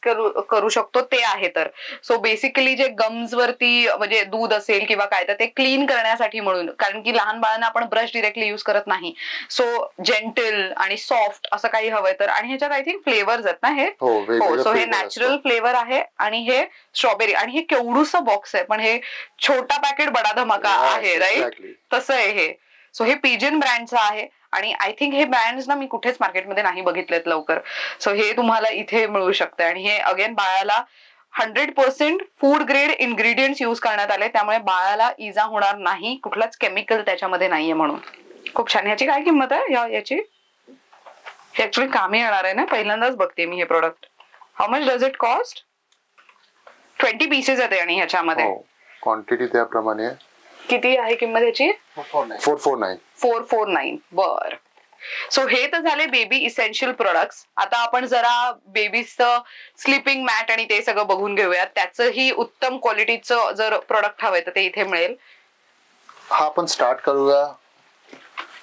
करू शकतो ते आहे. तर सो बेसिकली जे गम्स वरती म्हणजे दूध असेल किंवा काय तर ते क्लीन करण्यासाठी म्हणून, कारण की लहान बाळांना आपण ब्रश डिरेक्टली युज करत नाही. सो जेंटल आणि सॉफ्ट असं काही हवंय तर. आणि ह्याच्यात आय थिंक फ्लेवर्स आहेत ना हे? हो. सो हे नॅचरल फ्लेवर आहे आणि हे स्ट्रॉबेरी. आणि हे केवढूसं बॉक्स आहे, पण हे छोटा पॅकेट बडा धमाका आहे, राईट? तसं आहे हे. सो हे पिजन ब्रँडचं आहे आणि आय थिंक हे ब्रँड्स ना मी कुठेच मार्केटमध्ये नाही बघितलेत लवकर. सो हे तुम्हाला इथे मिळू शकतं. आणि हे अगेन बाळाला 100% फूड ग्रेड इन्ग्रेडियंट्स यूज करण्यात आले, त्यामुळे बाळाला इजा होणार नाही, कुठलाच केमिकल त्याच्यामध्ये नाहीये म्हणून. खूप छान. ह्याची काय किंमत आहे याची? हे ऍक्च्युअली कामी येणार आहे ना, पहिल्यांदाच बघते मी हे product. How much does it cost? 20 pieces आहेत आणि ह्याच्यामध्ये क्वांटिटी त्याप्रमाणे. किती आहे किंमत याची? 449. 449. बर. सो हे तर झाले बेबी इसेन्शियल प्रोडक्ट्स. आता आपण जरा बेबीचं स्लीपिंग मॅट आणि ते सगळं बघून घेऊयात. त्याचंही उत्तम क्वालिटीचं जर प्रोडक्ट हवंय तर ते इथे मिळेल. हा आपण स्टार्ट करूया.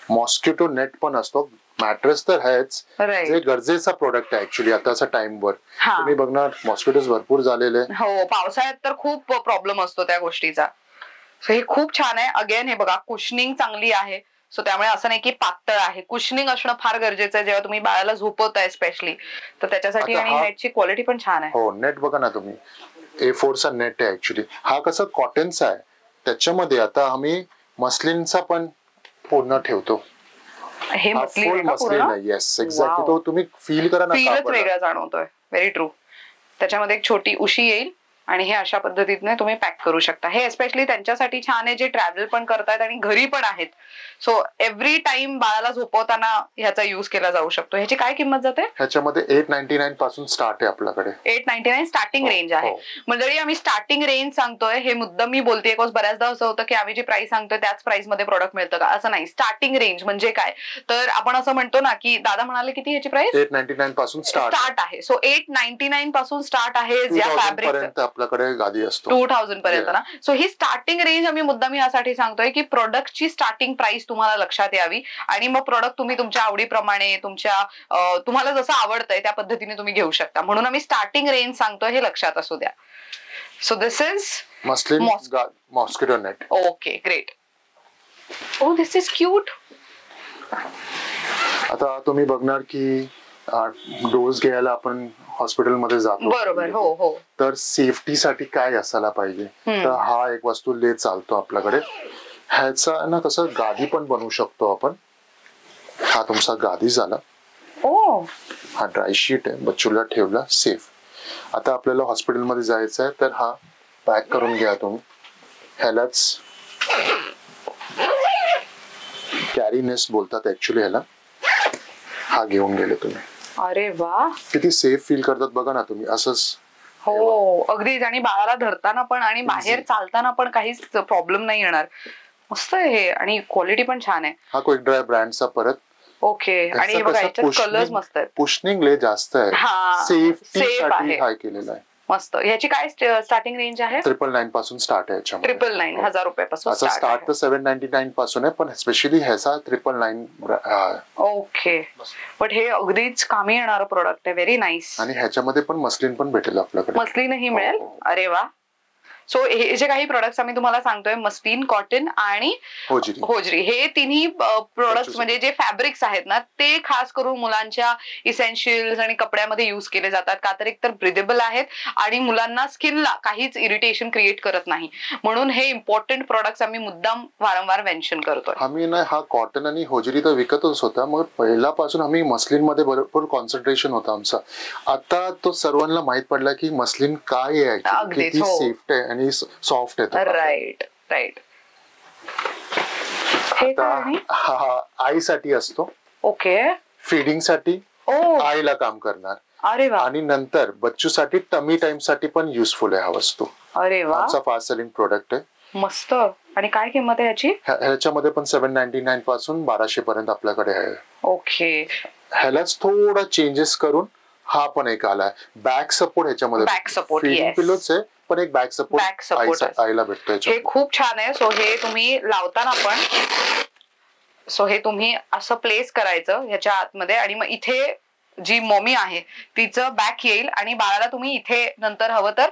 मॉस्किटो नेट पण असतो. मॅट्रेस तर आहेच, जे गरजेचा प्रोडक्ट आहे ऍक्च्युली आताच्या टाइमवर. तुम्ही बघणार मॉस्किटोज भरपूर झालेले. हो, पावसाळ्यात तर खूप प्रॉब्लेम असतो त्या गोष्टीचा. सो हे खूप छान आहे. अगेन हे बघा, कुशनिंग चांगली आहे. सो त्यामुळे असं नाही की पातळ आहे. कुशनिंग असणं फार गरजेचं आहे जेव्हा तुम्ही बाळाला झोपवताय स्पेशली, तर त्याच्यासाठी. आणि नेटची क्वालिटी पण छान आहे. हो, नेट बघा ना तुम्ही, A4 चा नेट आहे ऍक्च्युली. हा कसं कॉटनचा आहे, त्याच्यामध्ये आता आम्ही मस्लिनचा पण पूर्ण ठेवतो. हे मस्लिन आहे. Yes, exactly. तो तुम्ही फील करा ना, फीलच वेगळा जाणवतोय. Very true. त्याच्यामध्ये एक छोटी उशी येईल आणि हे अशा पद्धतीने तुम्ही पॅक करू शकता. हे स्पेशली त्यांच्यासाठी छान आहे जे ट्रॅव्हल पण करतायत आणि घरी पण आहेत. सो एव्हरी टाइम बाळाला झोपवताना ह्याचा युज केला जाऊ शकतो. ह्याची काय किंमत जाते? ह्याच्यामध्ये 899 पासून स्टार्ट आहे आपल्याकडे. 899 स्टार्टिंग रेंज आहे. म्हणजे आम्ही स्टार्टिंग रेंज सांगतोय, हे मुद्दाम मी बोलतेय बिकॉज बऱ्याचदा असं होतं की आम्ही जे प्राइस सांगतोय त्याच प्राइस मध्ये प्रोडक्ट मिळतं का? असं नाही. स्टार्टिंग रेंज म्हणजे काय, तर आपण असं म्हणतो ना की दादा म्हणाले किती ह्याची प्राइस? 899 पासून स्टार्ट आहे. सो 899 पासून स्टार्ट आहे. ज्या फॅब्रिक आपल्याकडे गादी असतो. 2000 पर्यंत ना. सो ही स्टार्टिंग रेंज आम्ही मुद्दाम यासाठी सांगतोय की प्रोडक्टची स्टार्टिंग प्राइस तुम्हाला लक्षात यावी आणि मग प्रोडक्ट तुम्ही तुमच्या आवडीप्रमाणे तुम्हाला जसं आवडतंय त्या पद्धतीने तुम्ही घेऊ शकता. म्हणून आम्ही स्टार्टिंग रेंज सांगतोय, हे लक्षात असू द्या. So this is muslin mosquito net. Okay, great. Oh this is cute. आता तुम्ही बघणार की डोस घ्यायला आपण हॉस्पिटलमध्ये जातो. बरोबर. हो हो. तर सेफ्टीसाठी काय असायला पाहिजे, तर हा एक वस्तू ले चालतो आपल्याकडे. ह्याचा ना कसं गादी पण बनवू शकतो आपण. हा तुमचा गादी झाला. हा ड्राय शीट आहे, बच्चूला ठेवला सेफ. आता आपल्याला हॉस्पिटलमध्ये जायचं आहे, तर हा पॅक करून घ्या तुम्ही. ह्यालाच कॅरीनेस बोलतात ऍक्च्युली ह्याला. हा घेऊन गेले तुम्ही. अरे वा, किती सेफ फील करतात बघा ना तुम्ही असंच. हो अगदीच. आणि बाळाला धरताना पण आणि बाहेर चालताना पण काहीच प्रॉब्लेम नाही येणार. मस्त आहे हे आणि क्वालिटी पण छान आहे. हा क्विक ड्राय ब्रँडचा परत. ओके. आणि बघा याच्यात कलर्स मस्त आहेत. कुशनिंग ले जास्त आहे, सेफ्टीसाठी हाय केलेला आहे. मस्त. ह्याची काय स्टार्टिंग रेंज आहे? 999 पासून स्टार्ट आहे. 999 रुपयापासून स्टार्ट तर 799 पासून आहे, पण स्पेशली ह्याचा 999. ओके. बट हे अगदीच कामी येणारं प्रोडक्ट आहे. Very nice. आणि ह्याच्यामध्ये पण मस्लिन पण भेटेल आपल्याकडे. मस्लिनही मिळेल. अरे वा. सो हे जे काही प्रोडक्ट्स आम्ही तुम्हाला सांगतोय, मस्लिन, कॉटन आणि होजरी, हे तिन्ही प्रोडक्ट्स म्हणजे जे फॅब्रिक्स आहेत ना, ते खास करून मुलांच्या इसेन्शियल्स आणि कपड्यामध्ये युज केले जातात. का तर एकतर ब्रिदेबल आहेत आणि मुलांना स्किनला काहीच इरिटेशन क्रिएट करत नाही. म्हणून हे इम्पॉर्टंट प्रोडक्ट्स आम्ही मुद्दाम वारंवार मेन्शन करतोय. आम्ही ना हा कॉटन आणि होजरी तर विकतच होता, मग पहिल्यापासून आम्ही मस्लिन मध्ये भरपूर कॉन्सन्ट्रेशन होता आमचा. आता तो सर्वांना माहित पडला की मस्लिन काय आहे, किती सेफ आहे आणि सॉफ्ट आहे. Right right. हा आईसाठी असतो. ओके. फीडिंग साठी आईला काम करणार. अरे वा. आणि नंतर बच्चूसाठी टमी टाइम साठी पण युजफुल आहे हा वस्तू. अरे वा. आमचा फास्ट सेलिंग प्रोडक्ट आहे. मस्त. आणि काय किंमत आहे याची? ह्याच्यामध्ये पण 799 पासून 1200 पर्यंत आपल्याकडे आहे. ओके. ह्यालाच थोडा चेंजेस करून हा पण एक आलाय बॅक सपोर्ट. ह्याच्यामध्ये बॅक सपोर्ट पिलोच आहे, पण एक बॅक सपोर्ट आईला भेटतोय. हे खूप छान आहे. सो हे तुम्ही लावताना पण हे तुम्ही असं प्लेस करायचं ह्याच्या आतमध्ये आणि मग इथे जी मम्मी आहे तिचं बॅक येईल आणि बाळाला तुम्ही इथे नंतर हवं तर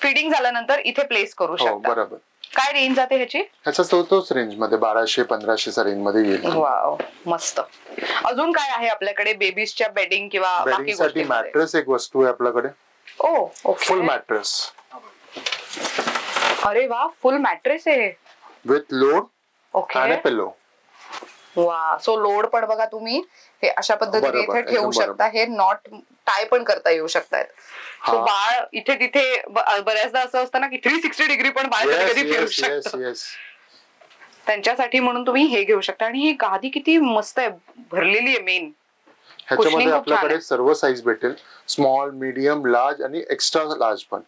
फिडिंग झाल्यानंतर इथे प्लेस करू शकता. बरोबर. काय रेंज जाते ह्याची? ह्याचा तोच रेंज मध्ये 1200-1500 रेंज मध्ये येईल. वाव, मस्त. अजून काय आहे आपल्याकडे बेबीजच्या बेडिंग किंवा बाकी गोष्टी? मॅट्रेस एक वस्तू आहे आपल्याकडे. फुल मॅट्रेस. अरे वा, फुल मॅट्रेस आहे विथ लोड आणि पिलो. वा. सो लोड पण बघा तुम्ही हे अशा पद्धतीने इथे ठेवू शकता. हे नॉट टाय पण करता येऊ शकतात. सो बाळ इथे तिथे बऱ्याचदा असं असतं ना की 360 डिग्री पण बाळ कधी कधी फिरू शकतं. त्यांच्यासाठी म्हणून तुम्ही हे घेऊ शकता. आणि ही गादी किती मस्त आहे, भरलेली आहे मेन. ह्याच्यामध्ये आपल्याकडे सर्व साईज भेटेल. स्मॉल, मीडियम, लार्ज आणि एक्स्ट्रा लार्ज पण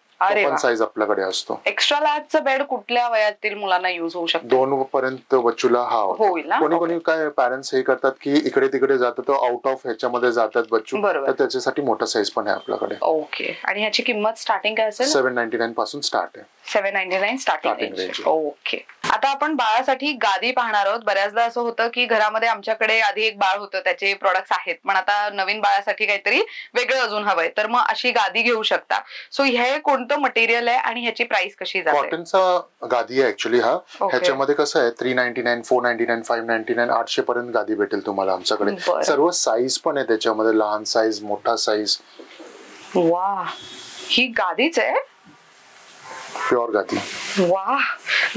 साईज आपल्याकडे असतो. एक्स्ट्रा लार्जचा बेड कुठल्या वयातील मुलांना युज होऊ शकतो? 2 पर्यंत बच्चूला हा होईल ना. कोणी काय पॅरेंट्स हे करतात की इकडे तिकडे जातात, तो आउट ऑफ ह्याच्यामध्ये जातात बच्चू, तर त्याच्यासाठी मोठा साईज पण आहे आपल्याकडे. ओके. आणि ह्याची किंमत स्टार्टिंग काय असेल? 799 पासून स्टार्ट आहे. 799 स्टार्टिंग रेंज. ओके. आता आपण बाळासाठी गादी पाहणार आहोत. बऱ्याचदा असं होतं की घरामध्ये आमच्याकडे आधी एक बाळ होतं, त्याचे प्रोडक्ट्स आहेत, पण आता नवीन बाळासाठी काहीतरी वेगळं अजून हवंय, तर मग अशी गादी घेऊ शकता. सो हे कोणतं मटेरियल आहे आणि ह्याची प्राइस कशी जाते? कॉटनचा गादी आहे ऍक्च्युली हा. ह्याच्यामध्ये कसं आहे 399, 499, 599, 800 पर्यंत गादी भेटेल तुम्हाला आमच्याकडे. सर्व साईज पण आहे त्याच्यामध्ये, लहान साईज, मोठा साईज. वा, ही गादीच आहे? प्युअर गादी. वा,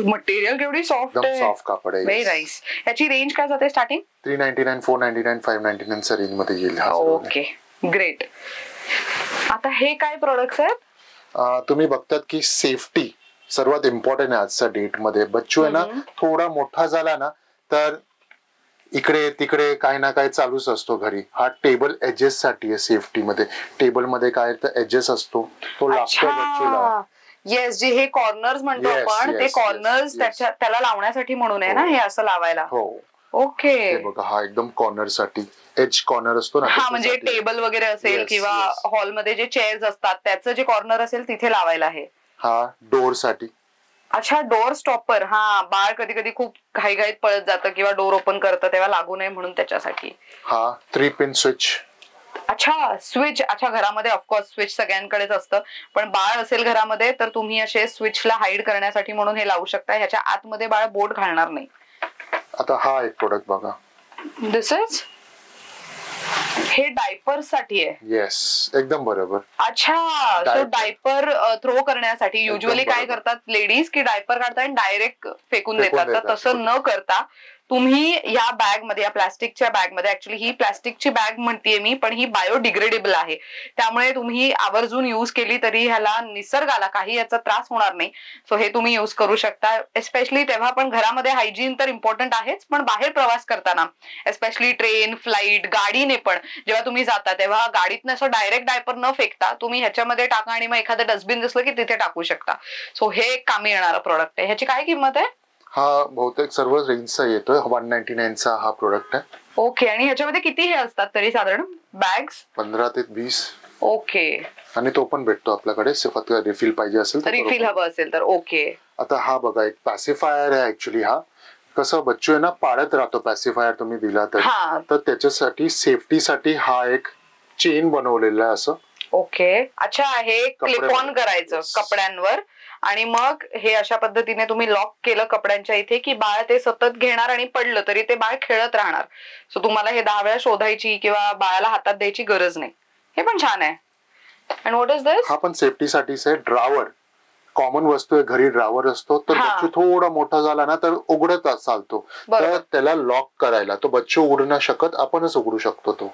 मटेरियल केवढी सॉफ्ट आहे. सॉफ्ट कापड आहे. Very nice. याची रेंज काय जाते स्टार्टिंग? 399, 499, 599 च्या रेंज मध्ये येईल. Okay, great. आता हे काय प्रोडक्ट्स आहेत? तुम्ही बघतात की सेफ्टी सर्वात इम्पॉर्टंट आहे आजच्या डेट मध्ये. बच्चू आहे ना थोडा मोठा झाला ना तर इकडे तिकडे काही ना काही चालूच असतो घरी. हा टेबल एजेस साठी आहे. सेफ्टी मध्ये टेबल मध्ये काय तर एजेस असतो, तो लागतो बच्चूला. येस, जे हे कॉर्नर्स म्हणतो आपण, ते कॉर्नर्स त्याला लावण्यासाठी म्हणून आहे ना हे असं लावायला. हो. ओके. बघा हा एकदम कॉर्नर साठी एज कॉर्नर असतो ना. हा, म्हणजे टेबल वगैरे असेल किंवा हॉलमध्ये जे चेअर्स असतात त्याचं जे कॉर्नर असेल तिथे लावायला आहे. हा डोर साठी. अच्छा, डोअर स्टॉपर. हा, बाळ कधी कधी खूप घाईघाईत पळत जातं किंवा डोर ओपन करतं तेव्हा लागू नये म्हणून त्याच्यासाठी. हा 3 पिन स्विच. अच्छा, स्विच. अच्छा, घरामध्ये ऑफकोर्स स्विच सगळ्यांकडेच असतं, पण बाळ असेल घरामध्ये तर तुम्ही असे स्विचला हाईड करण्यासाठी म्हणून हे लावू शकता. ह्याच्या आतमध्ये बाळ बोट घालणार नाही. आता हा एक प्रोडक्ट बघा. दिस इज, हे डायपर साठी आहे. येस, एकदम बरोबर. अच्छा, सो डायपर थ्रो करण्यासाठी युजली काय करतात लेडीज की डायपर काढतात आणि डायरेक्ट फेकून देतात. तर तसं न करता तुम्ही या बॅग मध्ये, या प्लास्टिकच्या बॅग मध्ये, ऍक्च्युली ही प्लास्टिकची बॅग म्हणतेय मी, पण ही बायोडिग्रेडेबल आहे, त्यामुळे तुम्ही आवर्जून युज केली तरी ह्याला, निसर्गाला काही याचा त्रास होणार नाही. सो हे तुम्ही युज करू शकता. एस्पेशली तेव्हा पण घरामध्ये हायजीन तर इम्पॉर्टंट आहेच, पण बाहेर प्रवास करताना एस्पेशली ट्रेन, फ्लाईट, गाडीने पण जेव्हा तुम्ही जाता तेव्हा गाडीतनं असं डायरेक्ट डायपर न फेकता तुम्ही ह्याच्यामध्ये टाका आणि मग एखादं डस्टबिन दिसलं की तिथे टाकू शकता. सो हे एक कामी येणारा प्रोडक्ट आहे. ह्याची काय किंमत आहे? हा बहुतेक सर्व रेंजचा येतोय. 199चा हा प्रोडक्ट आहे. ओके. आणि ह्याच्यामध्ये किती हे असतात तरी साधारण बॅग्स? 15 ते 20. ओके. आणि तो पण भेटतो आपल्याकडे, फक्त रिफिल पाहिजे असेल तर. रिफिल हवं असेल तर. ओके. आता हा बघा, एक पॅसिफायर आहे ऍक्च्युली. हा कसं बच्चू आहे ना, पाळत राहतो पॅसिफायर तुम्ही दिला तर त्याच्यासाठी सेफ्टीसाठी हा एक चेन बनवलेला आहे असं. ओके. अच्छा, हे क्लिप ऑन करायचं कपड्यांवर आणि मग हे अशा पद्धतीने तुम्ही लॉक केलं कपड्यांच्या इथे की बाळ ते सतत घेणार आणि पडलं तरी ते बाळ खेळत राहणार. सो तुम्हाला हे 10 वेळा शोधायची किंवा बाळाला हातात द्यायची गरज नाही. हे पण छान आहे. अँड व्हॉट इज दिस? हा पण सेफ्टीसाठीच आहे. ड्रावर, कॉमन वस्तू आहे, घरी ड्रावर असतो, तर बच्चू थोडा मोठा झाला ना तर उघडत चालतो, तर त्याला लॉक करायला तो बच्चू उघडू नाही शकत, आपणच उघडू शकतो तो.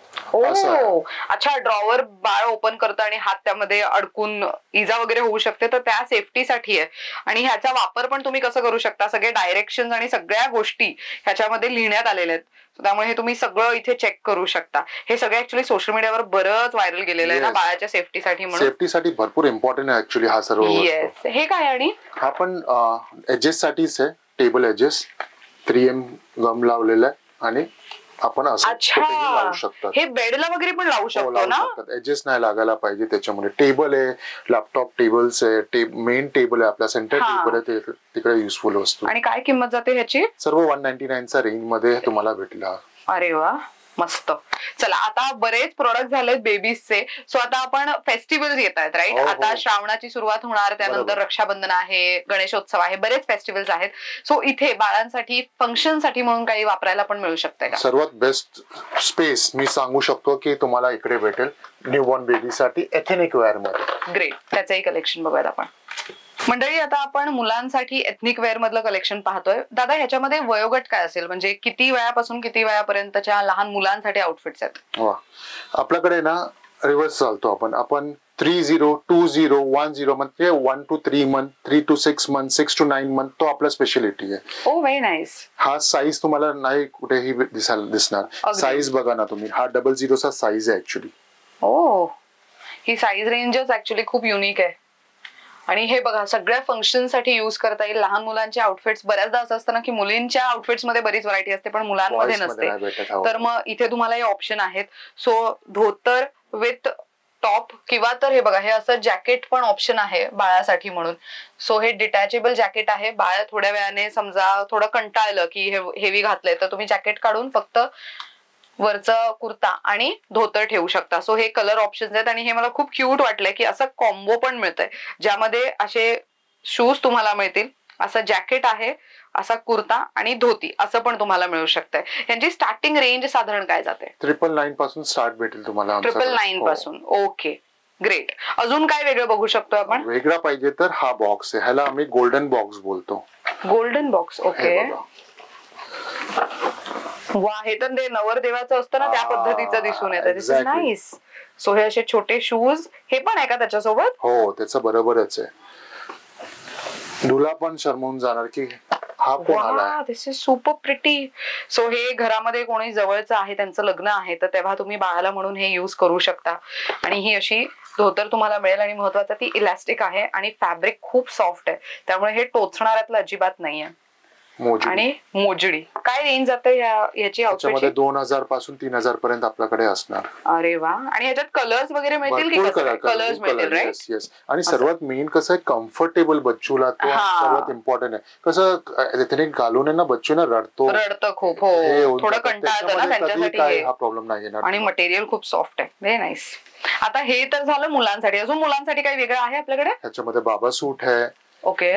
अच्छा, ड्रॉवर बाळ ओपन करतं आणि हात त्यामध्ये अडकून इजा वगैरे होऊ शकते, तर त्या सेफ्टीसाठी आहे. आणि ह्याचा वापर पण तुम्ही कसं करू शकता, सगळे डायरेक्शन आणि सगळ्या गोष्टी ह्याच्यामध्ये लिहिण्यात आलेल्या आहेत. त्यामुळे हे तुम्ही सगळं इथे चेक करू शकता. हे सगळं ऍक्च्युली सोशल मीडियावर बरंच व्हायरल गेलेलं आहे ना बाळाच्या सेफ्टीसाठी म्हणून. सेफ्टीसाठी भरपूर इम्पॉर्टंट आहे ऍक्च्युली हा सर्व. येस. हे काय? आणि हा पण एजेस साठीच आहे. टेबल एजेस 3M गम लावलेला आहे आणि आपण असं लावू शकतो. हे बेडला वगैरे पण लावू शकतो ना? एजेस नाही लागायला पाहिजे त्याच्यामुळे. टेबल आहे, लॅपटॉप टेबल्स आहे, मेन टेबल आहे आपला, सेंटर टेबल आहे, तिकडे युजफुल वस्तू. आणि काय किंमत जाते ह्याची? सर्व 199चा रेंज मध्ये तुम्हाला भेटला. अरे वा, मस्त. चला, आता बरेच प्रोडक्ट झालेत बेबीजचे. सो आता आपण फेस्टिवल्स येत आहेत, राईट? आता श्रावणाची सुरुवात होणार, त्यानंतर रक्षाबंधन आहे, गणेशोत्सव आहे, बरेच फेस्टिवल्स आहेत. सो इथे बाळांसाठी फंक्शन साठी म्हणून काही वापरायला पण मिळू शकते का? सर्वात बेस्ट स्पेस मी सांगू शकतो की तुम्हाला इकडे भेटेल न्यूबॉर्न बेबीसाठी एथनिक वेअर मध्ये. ग्रेट. त्याचंही कलेक्शन बघूयात आपण. मंडळी, आता आपण मुलांसाठी एथनिक वेअर मधलं कलेक्शन पाहतोय. दादा, ह्याच्यामध्ये वयोगट काय असेल, म्हणजे किती वयापासून किती वयापर्यंतच्या लहान मुलांसाठी आउटफिट्स आहेत? आपल्याकडे ना रिव्हर्स चालतो. आपण 30, 20, 10 म्हणजे 1 to 3 month, 3 to 6 month, 6 to 9 month तो आपला स्पेशालिटी आहे. Oh, very nice. हा साईज तुम्हाला नाही कुठेही दिसणार. साईज बघा ना तुम्ही, हा 00चा साईज आहे ऍक्च्युली. ओ, ही साईज रेंजच ऍक्च्युली खूप युनिक आहे. आणि हे बघा, सगळ्या फंक्शन साठी युज करता येईल. लहान मुलांचे आउटफिट्स, बऱ्याचदा असं असतं ना की मुलींच्या आउटफिट्स मध्ये बरीच व्हरायटी असते पण मुलांमध्ये नसते, तर मग इथे तुम्हाला हे ऑप्शन आहेत. सो धोतर विथ टॉप, किंवा तर हे बघा, हे असं जॅकेट पण ऑप्शन आहे बाळासाठी म्हणून. सो हे डिटॅचेबल जॅकेट आहे. बाळ थोड्या वेळाने समजा थोडं कंटाळलं की हेवी घातलंय, तर तुम्ही जॅकेट काढून फक्त वरचं कुर्ता आणि धोतर ठेवू शकता. सो हे कलर ऑप्शन्स आहेत आणि हे मला खूप क्यूट वाटलंय की असं कॉम्बो पण मिळतंय, ज्यामध्ये असे शूज तुम्हाला मिळतील, असं जॅकेट आहे, असा कुर्ता आणि धोती असं पण तुम्हाला मिळू शकतंय. यांची स्टार्टिंग रेंज साधारण काय जाते? 999 पासून स्टार्ट भेटेल तुम्हाला. 999 पासून. Okay, great. अजून काय वेगळं बघू शकतो आपण? वेगळा पाहिजे तर हा बॉक्स आहे, ह्याला आम्ही गोल्डन बॉक्स बोलतो. Golden box. ओके. वा, हे तर ते नवरदेवाचं असतं ना त्या पद्धतीचं दिसून येतं. दिस इज नाईस. सो हे असे छोटे शूज, हे पण आहे का त्याच्यासोबत? हो, त्याचं बरोबरच आहे. तुला पण शरमून जाणार की हा कोण आला. दिस इज सुपर प्रिटी. सो हे घरामध्ये कोणी जवळचं आहे, त्यांचं लग्न आहे, तर तेव्हा तुम्ही बाळाला म्हणून हे युज करू शकता. आणि ही अशी धोतर तुम्हाला मिळेल आणि महत्वाचं ती इलास्टिक आहे आणि फॅब्रिक खूप सॉफ्ट आहे, त्यामुळे हे टोचणाऱ्यातलं अजिबात नाहीये. आणि मोजडी. काय रेंज जाते याची त्याच्यामध्ये 2000 पासून 3000 पर्यंत आपल्याकडे असणार. अरे वा. आणि याच्यात कलर्स वगैरे मिळतील की? कलर्स मिळतील, राईट? येस. आणि सर्वात मेन कसं आहे, कम्फर्टेबल बच्चूला तो सर्वात इम्पॉर्टंट आहे. कसं एथनिक घालून ना बच्चूना रडतं खूप. हो, थोडं कंटाळतं ना, त्यांच्यासाठी हा प्रॉब्लेम नाही येणार. आणि मटेरियल खूप सॉफ्ट आहे. Very nice. आता हे तर झालं मुलांसाठी. अजून मुलांसाठी काही वेगळं आहे आपल्याकडे? त्याच्यामध्ये बाबा सूट आहे, ओके,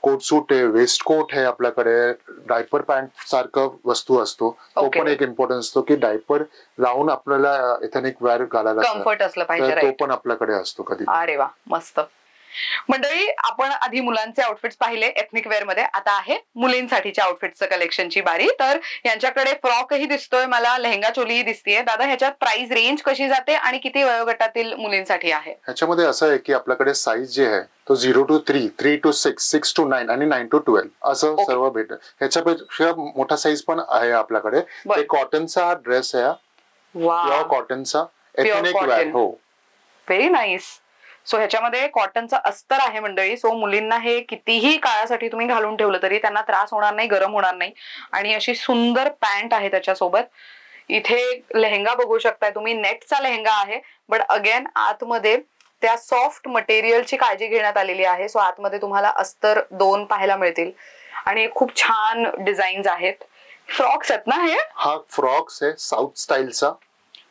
कोट सूट आहे, वेस्ट कोट आहे आपल्याकडे, डायपर पॅन्ट सारखं वस्तू असतो. तो पण एक इम्पॉर्टन्स असतो की डायपर लावून आपल्याला एथनिक वेअर घालायला कम्फर्ट असलं पाहिजे, तो पण आपल्याकडे असतो कधी. अरे वा, मस्त. मंडळी, आपण आधी मुलांचे आउटफिट्स पाहिले एथनिक वेअर मध्ये. आता आहे मुलींसाठीच्या आउटफिट्सचं कलेक्शनची बारी. तर यांच्याकडे फ्रॉकही दिसतोय मला, लेहंगा चोलीही दिसतीये. दादा, ह्याच्यात प्राइस रेंज कशी जाते आणि किती वयोगटातील मुलींसाठी आहे? ह्याच्यामध्ये असं आहे की आपल्याकडे साईज जे आहे तो 0 to 3, 3 to 6, 6 to 9 आणि 9 to 12 असं सर्व भेटत. ह्याच्यापेक्षा मोठा साईज पण आहे आपल्याकडे. कॉटनचा हा ड्रेस आहे, प्युअर कॉटनचा एथनिक वेअर. हो, व्हेरी नाईस. सो ह्याच्यामध्ये कॉटनचं अस्तर आहे मंडळी. सो मुलींना हे कितीही काळासाठी तुम्ही घालून ठेवलं तरी त्यांना त्रास होणार नाही, गरम होणार नाही. आणि अशी सुंदर पॅन्ट आहे त्याच्यासोबत. इथे लेहंगा बघू शकताय तुम्ही, नेटचा लेहंगा आहे, बट अगेन आतमध्ये त्या सॉफ्ट मटेरियलची काळजी घेण्यात आलेली आहे. सो आतमध्ये तुम्हाला अस्तर 2 पाहायला मिळतील आणि खूप छान डिझाईन्स आहेत. फ्रॉक्स आहेत ना हे? हा फ्रॉक्स आहे साऊथ स्टाईलचा.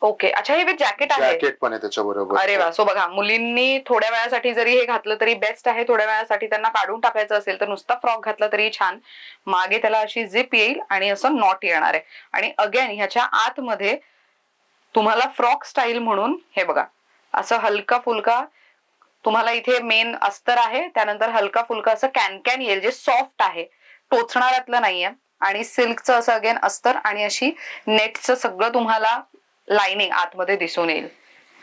ओके, अच्छा. हे विथ जॅकेट आहे? जॅकेट पण आहे त्याच्याबरोबर. अरे वा. सो बघा, मुलींनी थोड्या वेळासाठी जरी हे घातलं तरी बेस्ट आहे. थोड्या वेळासाठी त्यांना काढून टाकायचं असेल तर नुसता फ्रॉक घातला तरी छान. मागे त्याला अशी झिप येईल आणि असं नॉट येणार आहे. आणि अगेन ह्याच्या आतमध्ये तुम्हाला फ्रॉक स्टाईल म्हणून हे बघा असं हलका फुलका तुम्हाला इथे मेन अस्तर आहे, त्यानंतर हलका फुलका असं कॅन येईल जे सॉफ्ट आहे, टोचणाऱ्यातलं नाहीये. आणि सिल्कचं असं अगेन अस्तर आणि अशी नेटचं सगळं तुम्हाला लाइनिंग आतमध्ये दिसून येईल.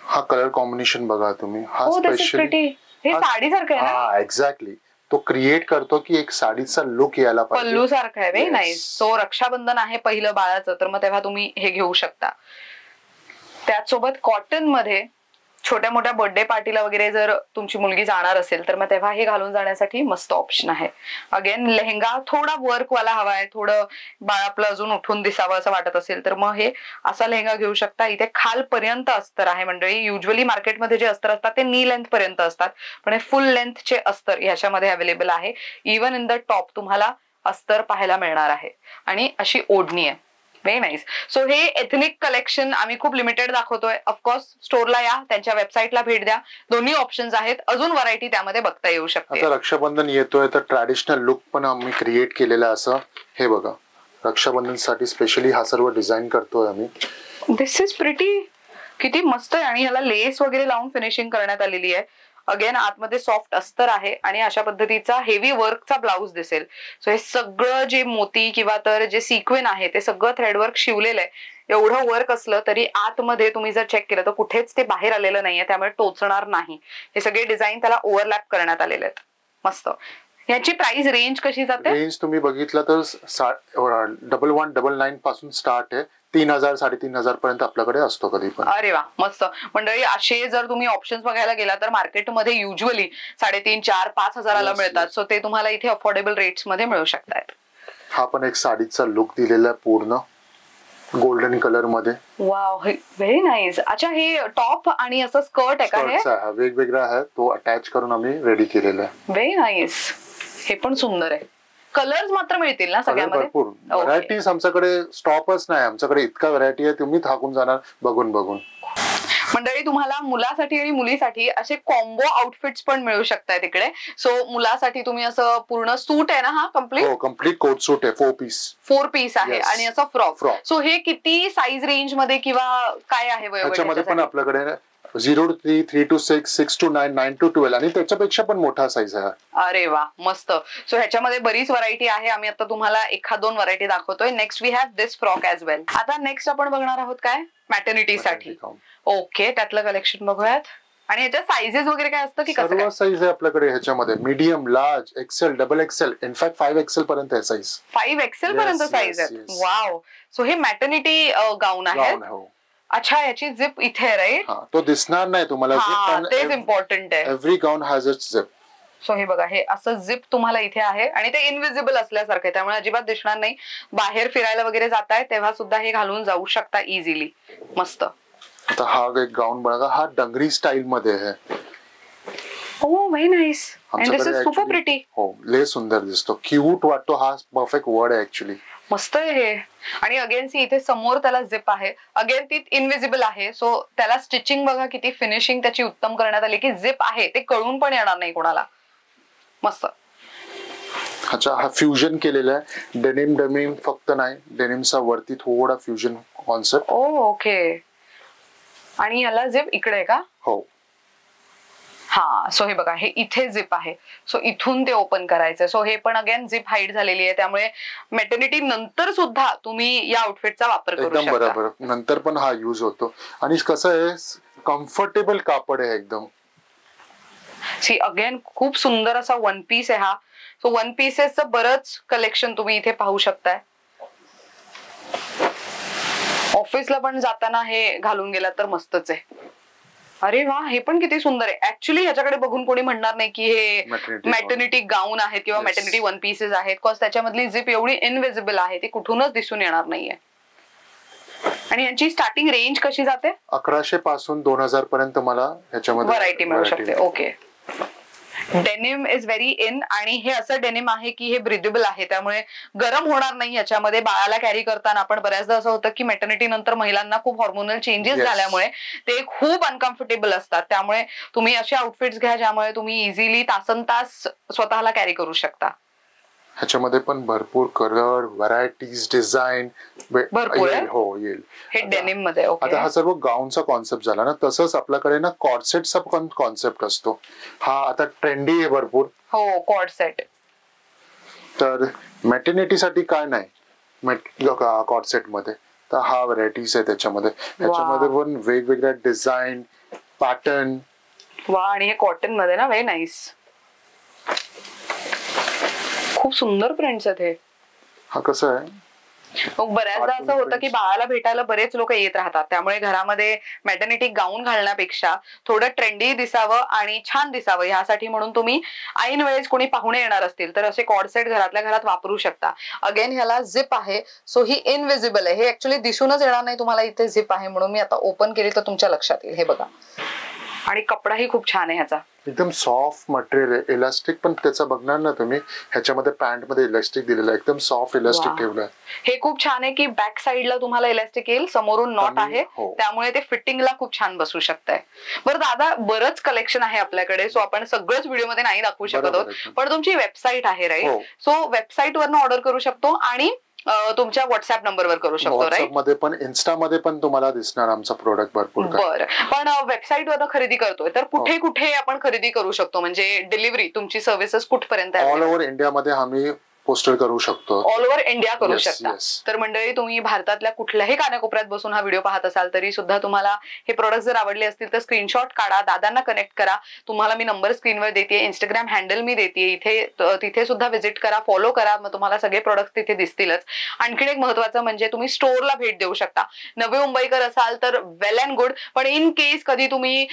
हा कलर कॉम्बिनेशन बघा तुम्ही. हा स्पेशली हे साडी सारखं आहे ना? एक्झॅक्टली. तो क्रिएट करतो की एक साडीचा लुक यायला पाहिजे, पल्लू सारखं आहे. Very nice. सो रक्षाबंधन आहे पहिलं बाळाचं, तर मग तेव्हा तुम्ही हे घेऊ शकता. त्याचसोबत कॉटन मध्ये छोट्या मोठ्या बर्थडे पार्टीला वगैरे जर तुमची मुलगी जाणार असेल तर मग तेव्हा हे घालून जाण्यासाठी मस्त ऑप्शन आहे. अगेन लेहंगा थोडा वर्कवाला हवाय, थोडं बाळ आपलं अजून उठून दिसावं असं वाटत असेल तर मग हे असा लेहंगा घेऊ शकता. इथे खालपर्यंत अस्तर आहे मंडळी. युजली मार्केटमध्ये जे अस्तर असतात ते नी लेंथ पर्यंत असतात, पण हे फुल लेंथचे अस्तर ह्याच्यामध्ये अवेलेबल आहे. इवन इन द टॉप तुम्हाला अस्तर पाहायला मिळणार आहे आणि अशी ओढणी आहे. Very nice. सो हे एथनिक कलेक्शन आम्ही खूप लिमिटेड दाखवतोय. ऑफकोर्स स्टोरला या, त्यांच्या वेबसाईटला भेट द्या. दोन्ही ऑप्शन्स आहेत, अजून व्हरायटी त्यामध्ये बघता येऊ शकते. आता रक्षाबंधन येतोय तर ट्रॅडिशनल लुक पण आम्ही क्रिएट केलेला असं. हे बघा, रक्षाबंधन साठी स्पेशली हा सर्व डिझाईन करतोय आम्ही. दिस इज प्रिटी. किती मस्त आहे. आणि ह्याला लेस वगैरे लावून फिनिशिंग करण्यात आलेली आहे. अगेन आतमध्ये सॉफ्ट अस्तर आहे आणि अशा पद्धतीचा हेवी वर्कचा ब्लाउज दिसेल. सो हे सगळं जे मोती किंवा तर जे सिक्वेन आहे ते सगळं थ्रेडवर्क शिवलेलं आहे. एवढं वर्क असलं तरी आतमध्ये तुम्ही जर चेक केलं तर कुठेच ते बाहेर आलेलं नाहीये, त्यामुळे टोचणार नाही. हे सगळे डिझाईन त्याला ओव्हरलॅप करण्यात आलेले आहेत. मस्त. याची प्राइस रेंज कशी जाते? रेंज तुम्ही बघितलं तर 1199 पासून स्टार्ट आहे. 3000 3500 पर्यंत आपल्याकडे असतो कधी पण. अरे वा, मस्त. मंडळी, असे जर तुम्ही ऑप्शन्स बघायला गेला तर मार्केटमध्ये युजली 3,500, 4,000, 5,000 मिळतात. सो ते तुम्हाला इथे अफोर्डेबल रेट्स मध्ये मिळू शकतात. हा पण एक साडीचा लुक दिलेला आहे पूर्ण गोल्डन कलर मध्ये. Wow, very nice. अच्छा, हे टॉप आणि असं स्कर्ट आहे का? हे वेगवेगळा आहे, तो अटॅच करून आम्ही रेडी केलेला आहे. Very nice. हे पण सुंदर आहे. कलर्स मात्र मिळतील ना सगळ्यामध्ये? भरपूर व्हरायटीज आमच्याकडे स्टॉपच नाही. आमच्याकडे इतका व्हरायटी आहे, तुम्ही थाकून जाणार बघून बघून. मंडळी, तुम्हाला मुलासाठी आणि मुलीसाठी असे कॉम्बो आउटफिट्स पण मिळू शकतात तिकडे. सो मुलासाठी तुम्ही असं पूर्ण सूट आहे ना, हा कम्प्लीट? हो, कम्प्लीट कोट सूट आहे. 4 पीस आहे आणि असं फ्रॉक. सो हे किती साईज रेंज मध्ये किंवा काय आहे वयोगटामध्ये? पण आपल्याकडे 0 to 3, 3 to 6, 6 to 9, 9 to 12 आणि त्याच्यापेक्षा पण मोठा साईज आहे. अरे वा, मस्त. सो ह्याच्यामध्ये बरीच व्हरायटी आहे. आम्ही आता तुम्हाला 1-2 व्हरायटी दाखवतोय. Next we have this frock as well. आता नेक्स्ट आपण बघणार आहोत काय? मॅटर्निटी साठी. ओके, त्यातलं कलेक्शन बघूयात. आणि ह्याच्या साईजेस वगैरे काय असतं की सर्व साईज आहे आपल्याकडे ह्याच्यामध्ये? Medium, large, XL, double XL, in fact 5 XL पर्यंत आहे साईज. 5 एक्सेल पर्यंत साईज आहे. वाव. सो हे मॅटर्निटी गाऊन आहे. अच्छा, याची झिप इथे आहे, राईट? तो दिसणार नाही तुम्हाला, तेच इम्पॉर्टंट आहे. Every gown has its zip. So हे बघा, हे असं झिप तुम्हाला इथे आहे आणि ते इनविजिबल असल्यासारखं आहे, त्यामुळे अजिबात दिसणार नाही. बाहेर फिरायला वगैरे जाताय तेव्हा सुद्धा हे घालून जाऊ शकता इझिली. मस्त. आता हा एक गाऊन बघा, हा डंगरी स्टाईल मध्ये आहे. Oh very nice. And this is super pretty. हो, लय सुंदर दिसतो, क्यूट वाटतो. हा परफेक्ट वर्ड आहे ऍक्च्युली. मस्त आहे हे. आणि अगेन सी इथे समोर त्याला झिप आहे, अगेन ती इनविजिबल आहे. सो त्याला स्टिचिंग बघा किती फिनिशिंग त्याची उत्तम करण्यात आली, की झिप आहे ते कळून पण येणार नाही कोणाला. मस्त. अच्छा, हा फ्युजन केलेला आहे. डेनिम डेनिम फक्त नाही, डेनिमचा वरती थोडा फ्युजन कॉन्सेप्ट. ओके. आणि याला झिप इकडे आहे का? हो. हा. सो हे बघा, हे इथे झिप आहे. सो इथून ते ओपन करायचंय. सो हे पण अगेन झिप हाईड झालेली आहे, त्यामुळे मेटर्निटी नंतर सुद्धा तुम्ही या आउटफिटचा वापर करू शकता. एकदम बरोबर. नंतर पण हा यूज होतो. आणि कसं आहे, कम्फर्टेबल कापड आहे एकदम. सी अगेन खूप सुंदर असा वन पीस आहे हा. सो वन पीसेसचं बरंच कलेक्शन तुम्ही इथे पाहू शकताय. ऑफिसला पण जाताना हे घालून गेला तर मस्तच आहे. अरे वा, हे पण किती सुंदर आहे. ऍक्च्युली ह्याच्याकडे बघून कोणी म्हणणार नाही की हे मॅटर्निटी गाऊन आहेत किंवा मॅटर्निटी वन पीसेस आहेत, बिकॉज त्याच्यामधली झिप एवढी इनविजिबल आहे, ती कुठूनच दिसून येणार नाहीये. आणि यांची स्टार्टिंग रेंज कशी जाते? 1100 पासून 2000 पर्यंत मला ह्याच्यामध्ये व्हरायटी मिळू शकते. Okay. Denim is very in. आणि हे असं डेनिम आहे की हे ब्रिदेबल आहे, त्यामुळे गरम होणार नाही याच्यामध्ये. बाळाला कॅरी करताना आपण बऱ्याचदा असं होतं की मेटर्निटी नंतर महिलांना खूप हॉर्मोनल चेंजेस झाल्यामुळे ते खूप अनकम्फर्टेबल असतात, त्यामुळे तुम्ही असे आउटफिट्स घ्या ज्यामुळे तुम्ही इझिली तासन तास स्वतःला कॅरी करू शकता. ह्याच्यामध्ये पण भरपूर कलर, व्हरायटीज, डिझाईन भरपूर आहे. हो, येईल. हे डेनिम मध्ये. आता हा सर्व गाऊनचा कॉन्सेप्ट झाला ना, तसंच आपल्याकडे ना कॉर्सेटचा पण कॉन्सेप्ट असतो. हा आता ट्रेंडी आहे भरपूर. हो, कॉर्सेट. तर मॅटर्निटीसाठी काय नाही कॉर्सेट मध्ये, तर हा व्हरायटीज आहे त्याच्यामध्ये. त्याच्यामध्ये पण वेगवेगळ्या डिझाईन, पॅटर्न. वा. आणि हे कॉटन मध्ये ना, व्हेरी नाईस. खूप सुंदर प्रिंट्स आहेत हे. हा कसं आहे, मग बऱ्याचदा असं होतं की बाळाला भेटायला बरेच लोक येत राहतात, त्यामुळे घरामध्ये मॅटर्निटी गाऊन घालण्यापेक्षा थोडं ट्रेंडी दिसावं आणि छान दिसावं यासाठी म्हणून तुम्ही ऐन वेळेस कोणी पाहुणे येणार असतील तर असे कॉर्डसेट घरातल्या घरात वापरू शकता. अगेन ह्याला झिप आहे, सो ही इनविजिबल आहे. हे ऍक्च्युली दिसूनच येणार नाही तुम्हाला इथे झिप आहे म्हणून. मी आता ओपन केली तर तुमच्या लक्षात येईल. हे बघा. आणि कपडाही खूप छान आहे ह्याचा. एकदम सॉफ्ट मटेरियल आहे. इलास्टिक पण त्याचा बघणार ना तुम्ही, ह्याच्यामध्ये पॅन्ट मध्ये इलास्टिक दिलेलं आहे, एकदम सॉफ्ट इलास्टिक ठेवलं आहे. हे खूप छान आहे की बॅक साईडला तुम्हाला इलास्टिक येईल, समोरून नॉट आहे, त्यामुळे ते फिटिंगला खूप छान बसू शकतंय. बरं दादा, बरंच कलेक्शन आहे आपल्याकडे, सो आपण सगळंच व्हिडिओ मध्ये नाही दाखवू शकत आहोत, पण तुमची वेबसाईट आहे राईट? सो वेबसाईट वरनं ऑर्डर करू शकतो आणि तुमच्या व्हॉट्सअप नंबरवर करू शकतो राईट? मध्ये पण, इन्स्टा मध्ये पण तुम्हाला दिसणार आमचा प्रोडक्ट भरपूर. बरं, पण वेबसाईट वरनं खरेदी करतोय तर कुठे कुठे आपण खरेदी करू शकतो, म्हणजे डिलिव्हरी तुमची सर्व्हिसेस कुठपर्यंत? ऑल ओव्हर इंडियामध्ये आम्ही पोस्टर करू शकतो. ऑल ओव्हर इंडिया करू शकता. तर मंडळी, तुम्ही भारतातल्या कुठल्याही कानाकोपऱ्यात बसून हा व्हिडिओ पाहत असाल तरी सुद्धा तुम्हाला हे प्रोडक्ट जर आवडले असतील तर स्क्रीनशॉट काढा, दादांना कनेक्ट करा. तुम्हाला मी नंबर स्क्रीनवर देते, इंस्टाग्राम हँडल मी देते, इथे तिथे सुद्धा व्हिजिट करा, फॉलो करा, मग तुम्हाला सगळे प्रोडक्ट तिथे दिसतीलच. आणखीन एक महत्वाचं म्हणजे तुम्ही स्टोअरला भेट देऊ शकता. नवी मुंबईकर असाल तर वेल अँड गुड, पण इन केस कधी तुम्ही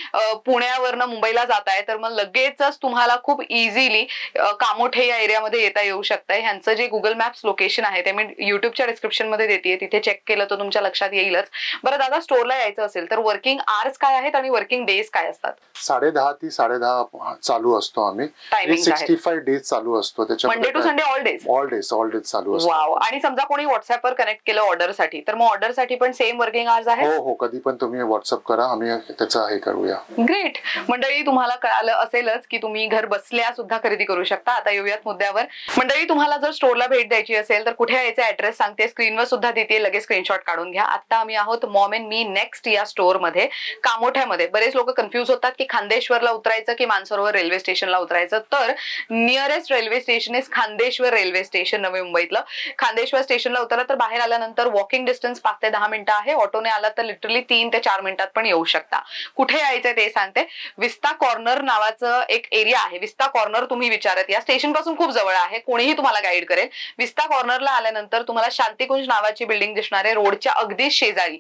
पुण्यावरनं मुंबईला जाताय तर मग लगेचच तुम्हाला खूप इझिली कामोठे या एरियामध्ये येता येऊ शकतंय. ह्यांचं जे गुगल मॅप्स लोकेशन आहे ते मी युट्यूबच्या डिस्क्रिप्शन मध्ये देते, तिथे चेक केलं तर तुमच्या लक्षात येईलच. बरं दादा, स्टोअरला यायचं असेल तर वर्किंग आवर्स काय आहेत आणि वर्किंग डेज काय असतात? 10:30 ते 10:30 चालू असतो आम्ही. 365 डेज चालू असतो. त्याच्यामध्ये Monday to Sunday all days चालू असतो. वाव. आणि समजा कोणी व्हॉट्सअपवर कनेक्ट केलं ऑर्डरसाठी तर मग ऑर्डरसाठी पण सेम वर्किंग आवर्स आहे? हो, कधी पण तुम्ही व्हॉट्सअप करा, आम्ही त्याचा हे करूया. ग्रेट. मंडळी, तुम्हाला कळालं असेलच की तुम्ही घर बसल्या सुद्धा खरेदी करू शकता. आता येऊयात मुद्द्यावर. मंडळी, तुम्हाला जर स्टोअरला भेट द्यायची असेल तर कुठे यायचं ऍड्रेस सांगते, स्क्रीनवर सुद्धा देते, लगेच स्क्रीनशॉट काढून घ्या. आता आम्ही आहोत मॉम अँड मी नेक्स्ट या स्टोअर मध्ये, कामोठ्यामध्ये. बरेच लोक कन्फ्युज होतात की खांदेश्वरला उतरायचं की मानसरोवर रेल्वे स्टेशनला उतरायचं, तर nearest railway station is Khandeshwar railway station, नवी मुंबईतलं. खांदेश्वर स्टेशनला उतरला तर बाहेर आल्यानंतर वॉकिंग डिस्टन्स 5 ते 10 मिनिटं आहे. ऑटोने आला तर लिटरली 3 ते 4 मिनिटात पण येऊ शकता. कुठे यायचंय ते सांगते. विस्ता कॉर्नर नावाचं एक एरिया आहे. विस्ता कॉर्नर तुम्ही विचारत या, स्टेशन पासून खूप जवळ आहे, कोणीही तुम्हाला तुम्हाला गाईड करेल. विस्ता कॉर्नरला आल्यानंतर तुम्हाला शांतिकुंज नावाची बिल्डिंग दिसणार आहे रोडच्या अगदी शेजारी.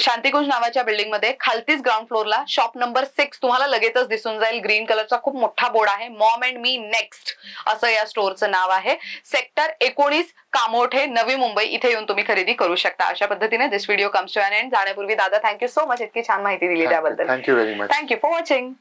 शांतिकुंज नावाच्या बिल्डिंग मध्ये खालतीच ग्राउंड फ्लोअरला शॉप नंबर 6 तुम्हाला लगेचच दिसून जाईल. ग्रीन कलरचा खूप मोठा बोर्ड आहे. मॉम अँड मी नेक्स्ट असं या स्टोअरचं नाव आहे. सेक्टर 19 कामोठे, नवी मुंबई इथे येऊन तुम्ही खरेदी करू शकता. अशा पद्धतीने this video comes to an end. जाण्यापूर्वी दादा थँक्यू सो मच इतकी छान माहिती दिली त्याबद्दल. Thank you very much. Thank you for watching.